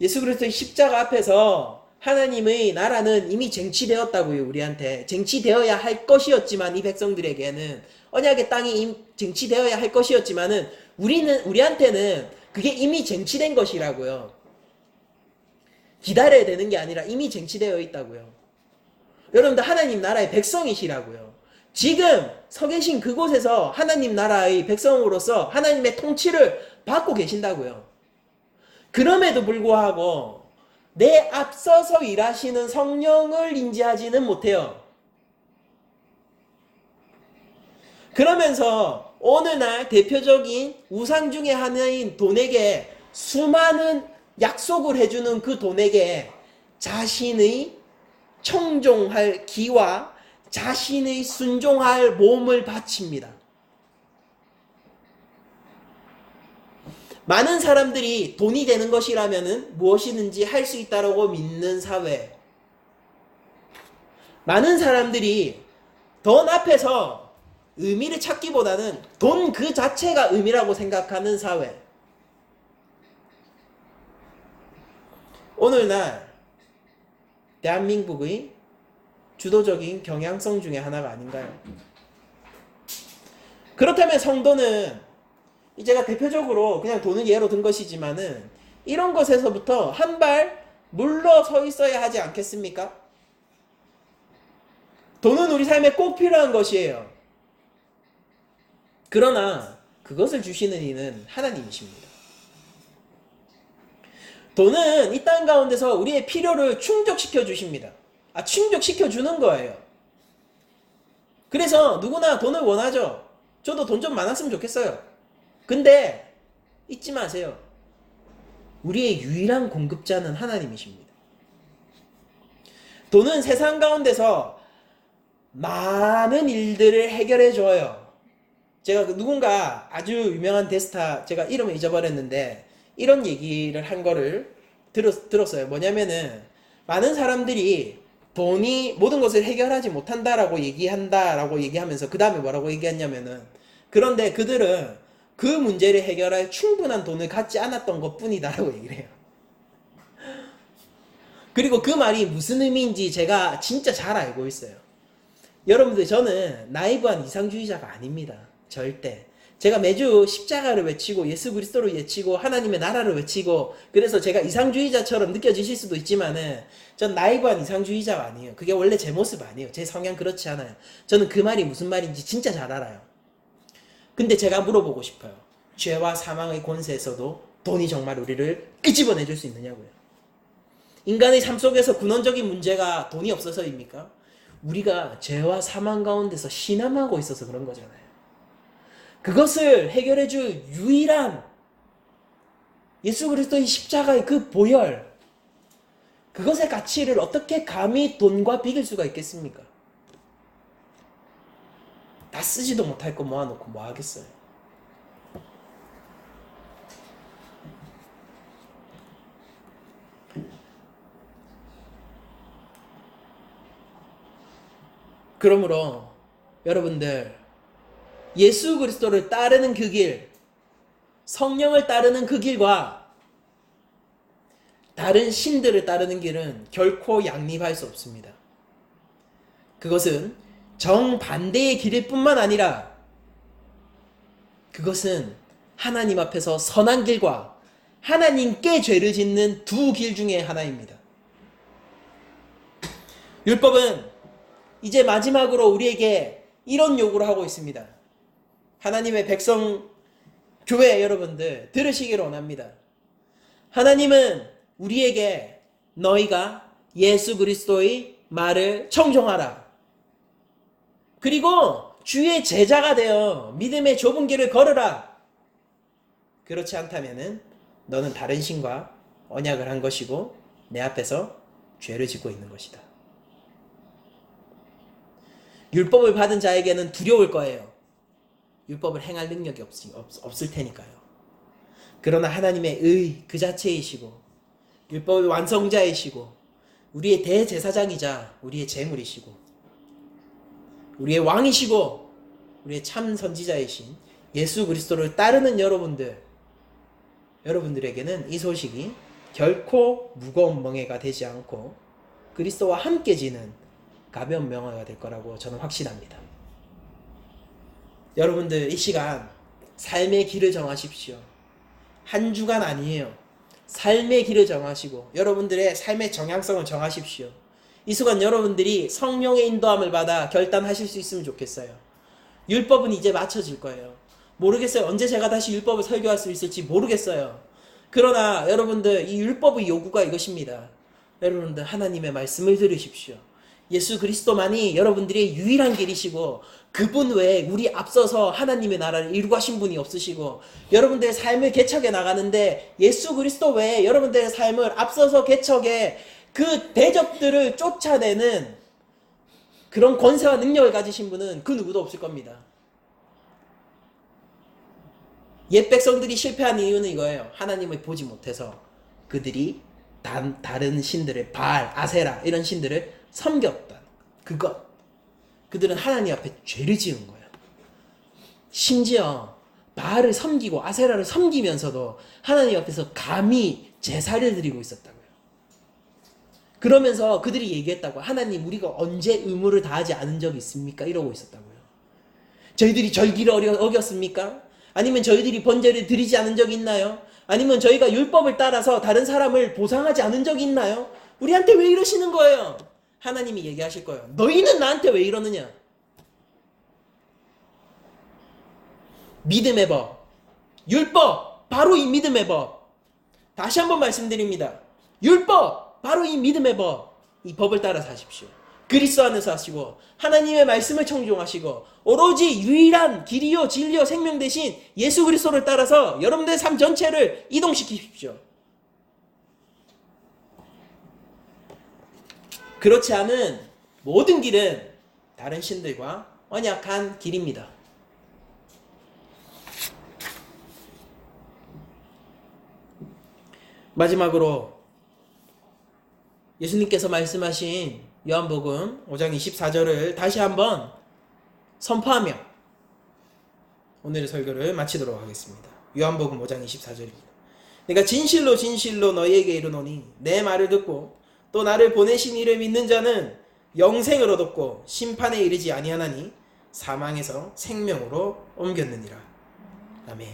예수 그리스도의 십자가 앞에서 하나님의 나라는 이미 쟁취되었다고요. 우리한테 쟁취되어야 할 것이었지만, 이 백성들에게는 언약의 땅이 쟁취되어야 할 것이었지만은 우리한테는 그게 이미 쟁취된 것이라고요. 기다려야 되는 게 아니라 이미 쟁취되어 있다고요. 여러분들 하나님 나라의 백성이시라고요. 지금 서 계신 그곳에서 하나님 나라의 백성으로서 하나님의 통치를 받고 계신다고요. 그럼에도 불구하고 내 앞서서 일하시는 성령을 인지하지는 못해요. 그러면서 어느 날 대표적인 우상 중에 하나인 돈에게 수많은 약속을 해주는 그 돈에게 자신의 청종할 기와 자신의 순종할 몸을 바칩니다. 많은 사람들이 돈이 되는 것이라면 무엇이든지 할 수 있다고 믿는 사회. 많은 사람들이 돈 앞에서 의미를 찾기보다는 돈 그 자체가 의미라고 생각하는 사회. 오늘날 대한민국의 주도적인 경향성 중에 하나가 아닌가요? 그렇다면 성도는, 제가 대표적으로 그냥 돈을 예로 든 것이지만은 이런 것에서부터 한 발 물러서 있어야 하지 않겠습니까? 돈은 우리 삶에 꼭 필요한 것이에요. 그러나 그것을 주시는 이는 하나님이십니다. 돈은 이 땅 가운데서 우리의 필요를 충족시켜 주십니다. 충족시켜 주는 거예요. 그래서 누구나 돈을 원하죠. 저도 돈 좀 많았으면 좋겠어요. 근데 잊지 마세요. 우리의 유일한 공급자는 하나님이십니다. 돈은 세상 가운데서 많은 일들을 해결해 줘요. 제가 누군가 아주 유명한 대스타, 제가 이름을 잊어버렸는데 이런 얘기를 한 거를 들었어요. 뭐냐면은 많은 사람들이 돈이 모든 것을 해결하지 못한다라고 얘기하면서 그 다음에 뭐라고 얘기했냐면은, 그런데 그들은 그 문제를 해결할 충분한 돈을 갖지 않았던 것 뿐이다라고 얘기를 해요. 그리고 그 말이 무슨 의미인지 제가 진짜 잘 알고 있어요. 여러분들, 저는 나이브한 이상주의자가 아닙니다. 절대. 제가 매주 십자가를 외치고 예수 그리스도를 외치고 하나님의 나라를 외치고, 그래서 제가 이상주의자처럼 느껴지실 수도 있지만은 전 나이브한 이상주의자가 아니에요. 그게 원래 제 모습 아니에요. 제 성향 그렇지 않아요. 저는 그 말이 무슨 말인지 진짜 잘 알아요. 근데 제가 물어보고 싶어요. 죄와 사망의 권세에서도 돈이 정말 우리를 끄집어내줄 수 있느냐고요. 인간의 삶 속에서 근원적인 문제가 돈이 없어서입니까? 우리가 죄와 사망 가운데서 신음하고 있어서 그런 거잖아요. 그것을 해결해줄 유일한 예수 그리스도의 십자가의 그 보혈, 그것의 가치를 어떻게 감히 돈과 비길 수가 있겠습니까? 다 쓰지도 못할 거 모아놓고 뭐 하겠어요. 그러므로 여러분들, 예수 그리스도를 따르는 그 길, 성령을 따르는 그 길과 다른 신들을 따르는 길은 결코 양립할 수 없습니다. 그것은 정반대의 길일 뿐만 아니라 그것은 하나님 앞에서 선한 길과 하나님께 죄를 짓는 두 길 중에 하나입니다. 율법은 이제 마지막으로 우리에게 이런 요구를 하고 있습니다. 하나님의 백성, 교회 여러분들 들으시기를 원합니다. 하나님은 우리에게 너희가 예수 그리스도의 말을 청종하라. 그리고 주의 제자가 되어 믿음의 좁은 길을 걸으라. 그렇지 않다면은 너는 다른 신과 언약을 한 것이고 내 앞에서 죄를 짓고 있는 것이다. 율법을 받은 자에게는 두려울 거예요. 율법을 행할 능력이 없을 테니까요. 그러나 하나님의 의 그 자체이시고 율법의 완성자이시고 우리의 대제사장이자 우리의 제물이시고 우리의 왕이시고 우리의 참 선지자이신 예수 그리스도를 따르는 여러분들에게는 이 소식이 결코 무거운 멍해가 되지 않고 그리스도와 함께 지는 가벼운 명예가 될 거라고 저는 확신합니다. 여러분들 이 시간 삶의 길을 정하십시오. 한 주간 아니에요. 삶의 길을 정하시고 여러분들의 삶의 정향성을 정하십시오. 이 순간 여러분들이 성령의 인도함을 받아 결단하실 수 있으면 좋겠어요. 율법은 이제 맞춰질 거예요. 모르겠어요. 언제 제가 다시 율법을 설교할 수 있을지 모르겠어요. 그러나 여러분들 이 율법의 요구가 이것입니다. 여러분들 하나님의 말씀을 들으십시오. 예수 그리스도만이 여러분들의 유일한 길이시고 그분 외에 우리 앞서서 하나님의 나라를 이루고 하신 분이 없으시고 여러분들의 삶을 개척해 나가는데 예수 그리스도 외에 여러분들의 삶을 앞서서 개척해 그 대적들을 쫓아내는 그런 권세와 능력을 가지신 분은 그 누구도 없을 겁니다. 옛 백성들이 실패한 이유는 이거예요. 하나님을 보지 못해서 그들이 다른 신들을 바알, 아세라 이런 신들을 섬겼다. 그들은 하나님 앞에 죄를 지은 거예요. 심지어 바알을 섬기고 아세라를 섬기면서도 하나님 앞에서 감히 제사를 드리고 있었다고요. 그러면서 그들이 얘기했다고 하나님 우리가 언제 의무를 다하지 않은 적이 있습니까? 이러고 있었다고요. 저희들이 절기를 어겼습니까? 아니면 저희들이 번제를 드리지 않은 적이 있나요? 아니면 저희가 율법을 따라서 다른 사람을 보상하지 않은 적이 있나요? 우리한테 왜 이러시는 거예요? 하나님이 얘기하실 거예요. 너희는 나한테 왜 이러느냐? 믿음의 법, 율법, 바로 이 믿음의 법. 다시 한번 말씀드립니다. 율법, 바로 이 믿음의 법. 이 법을 따라 사십시오. 그리스도 안에서 하시고 하나님의 말씀을 청종하시고 오로지 유일한 길이요 진리요 생명 대신 예수 그리스도를 따라서 여러분들의 삶 전체를 이동시키십시오. 그렇지 않은 모든 길은 다른 신들과 언약한 길입니다. 마지막으로 예수님께서 말씀하신 요한복음 5장 24절을 다시 한번 선포하며 오늘의 설교를 마치도록 하겠습니다. 요한복음 5장 24절입니다. 내가 진실로 진실로 너희에게 이르노니 내 말을 듣고 또 나를 보내신 이를 믿는 자는 영생을 얻었고 심판에 이르지 아니하나니 사망에서 생명으로 옮겼느니라. 아멘.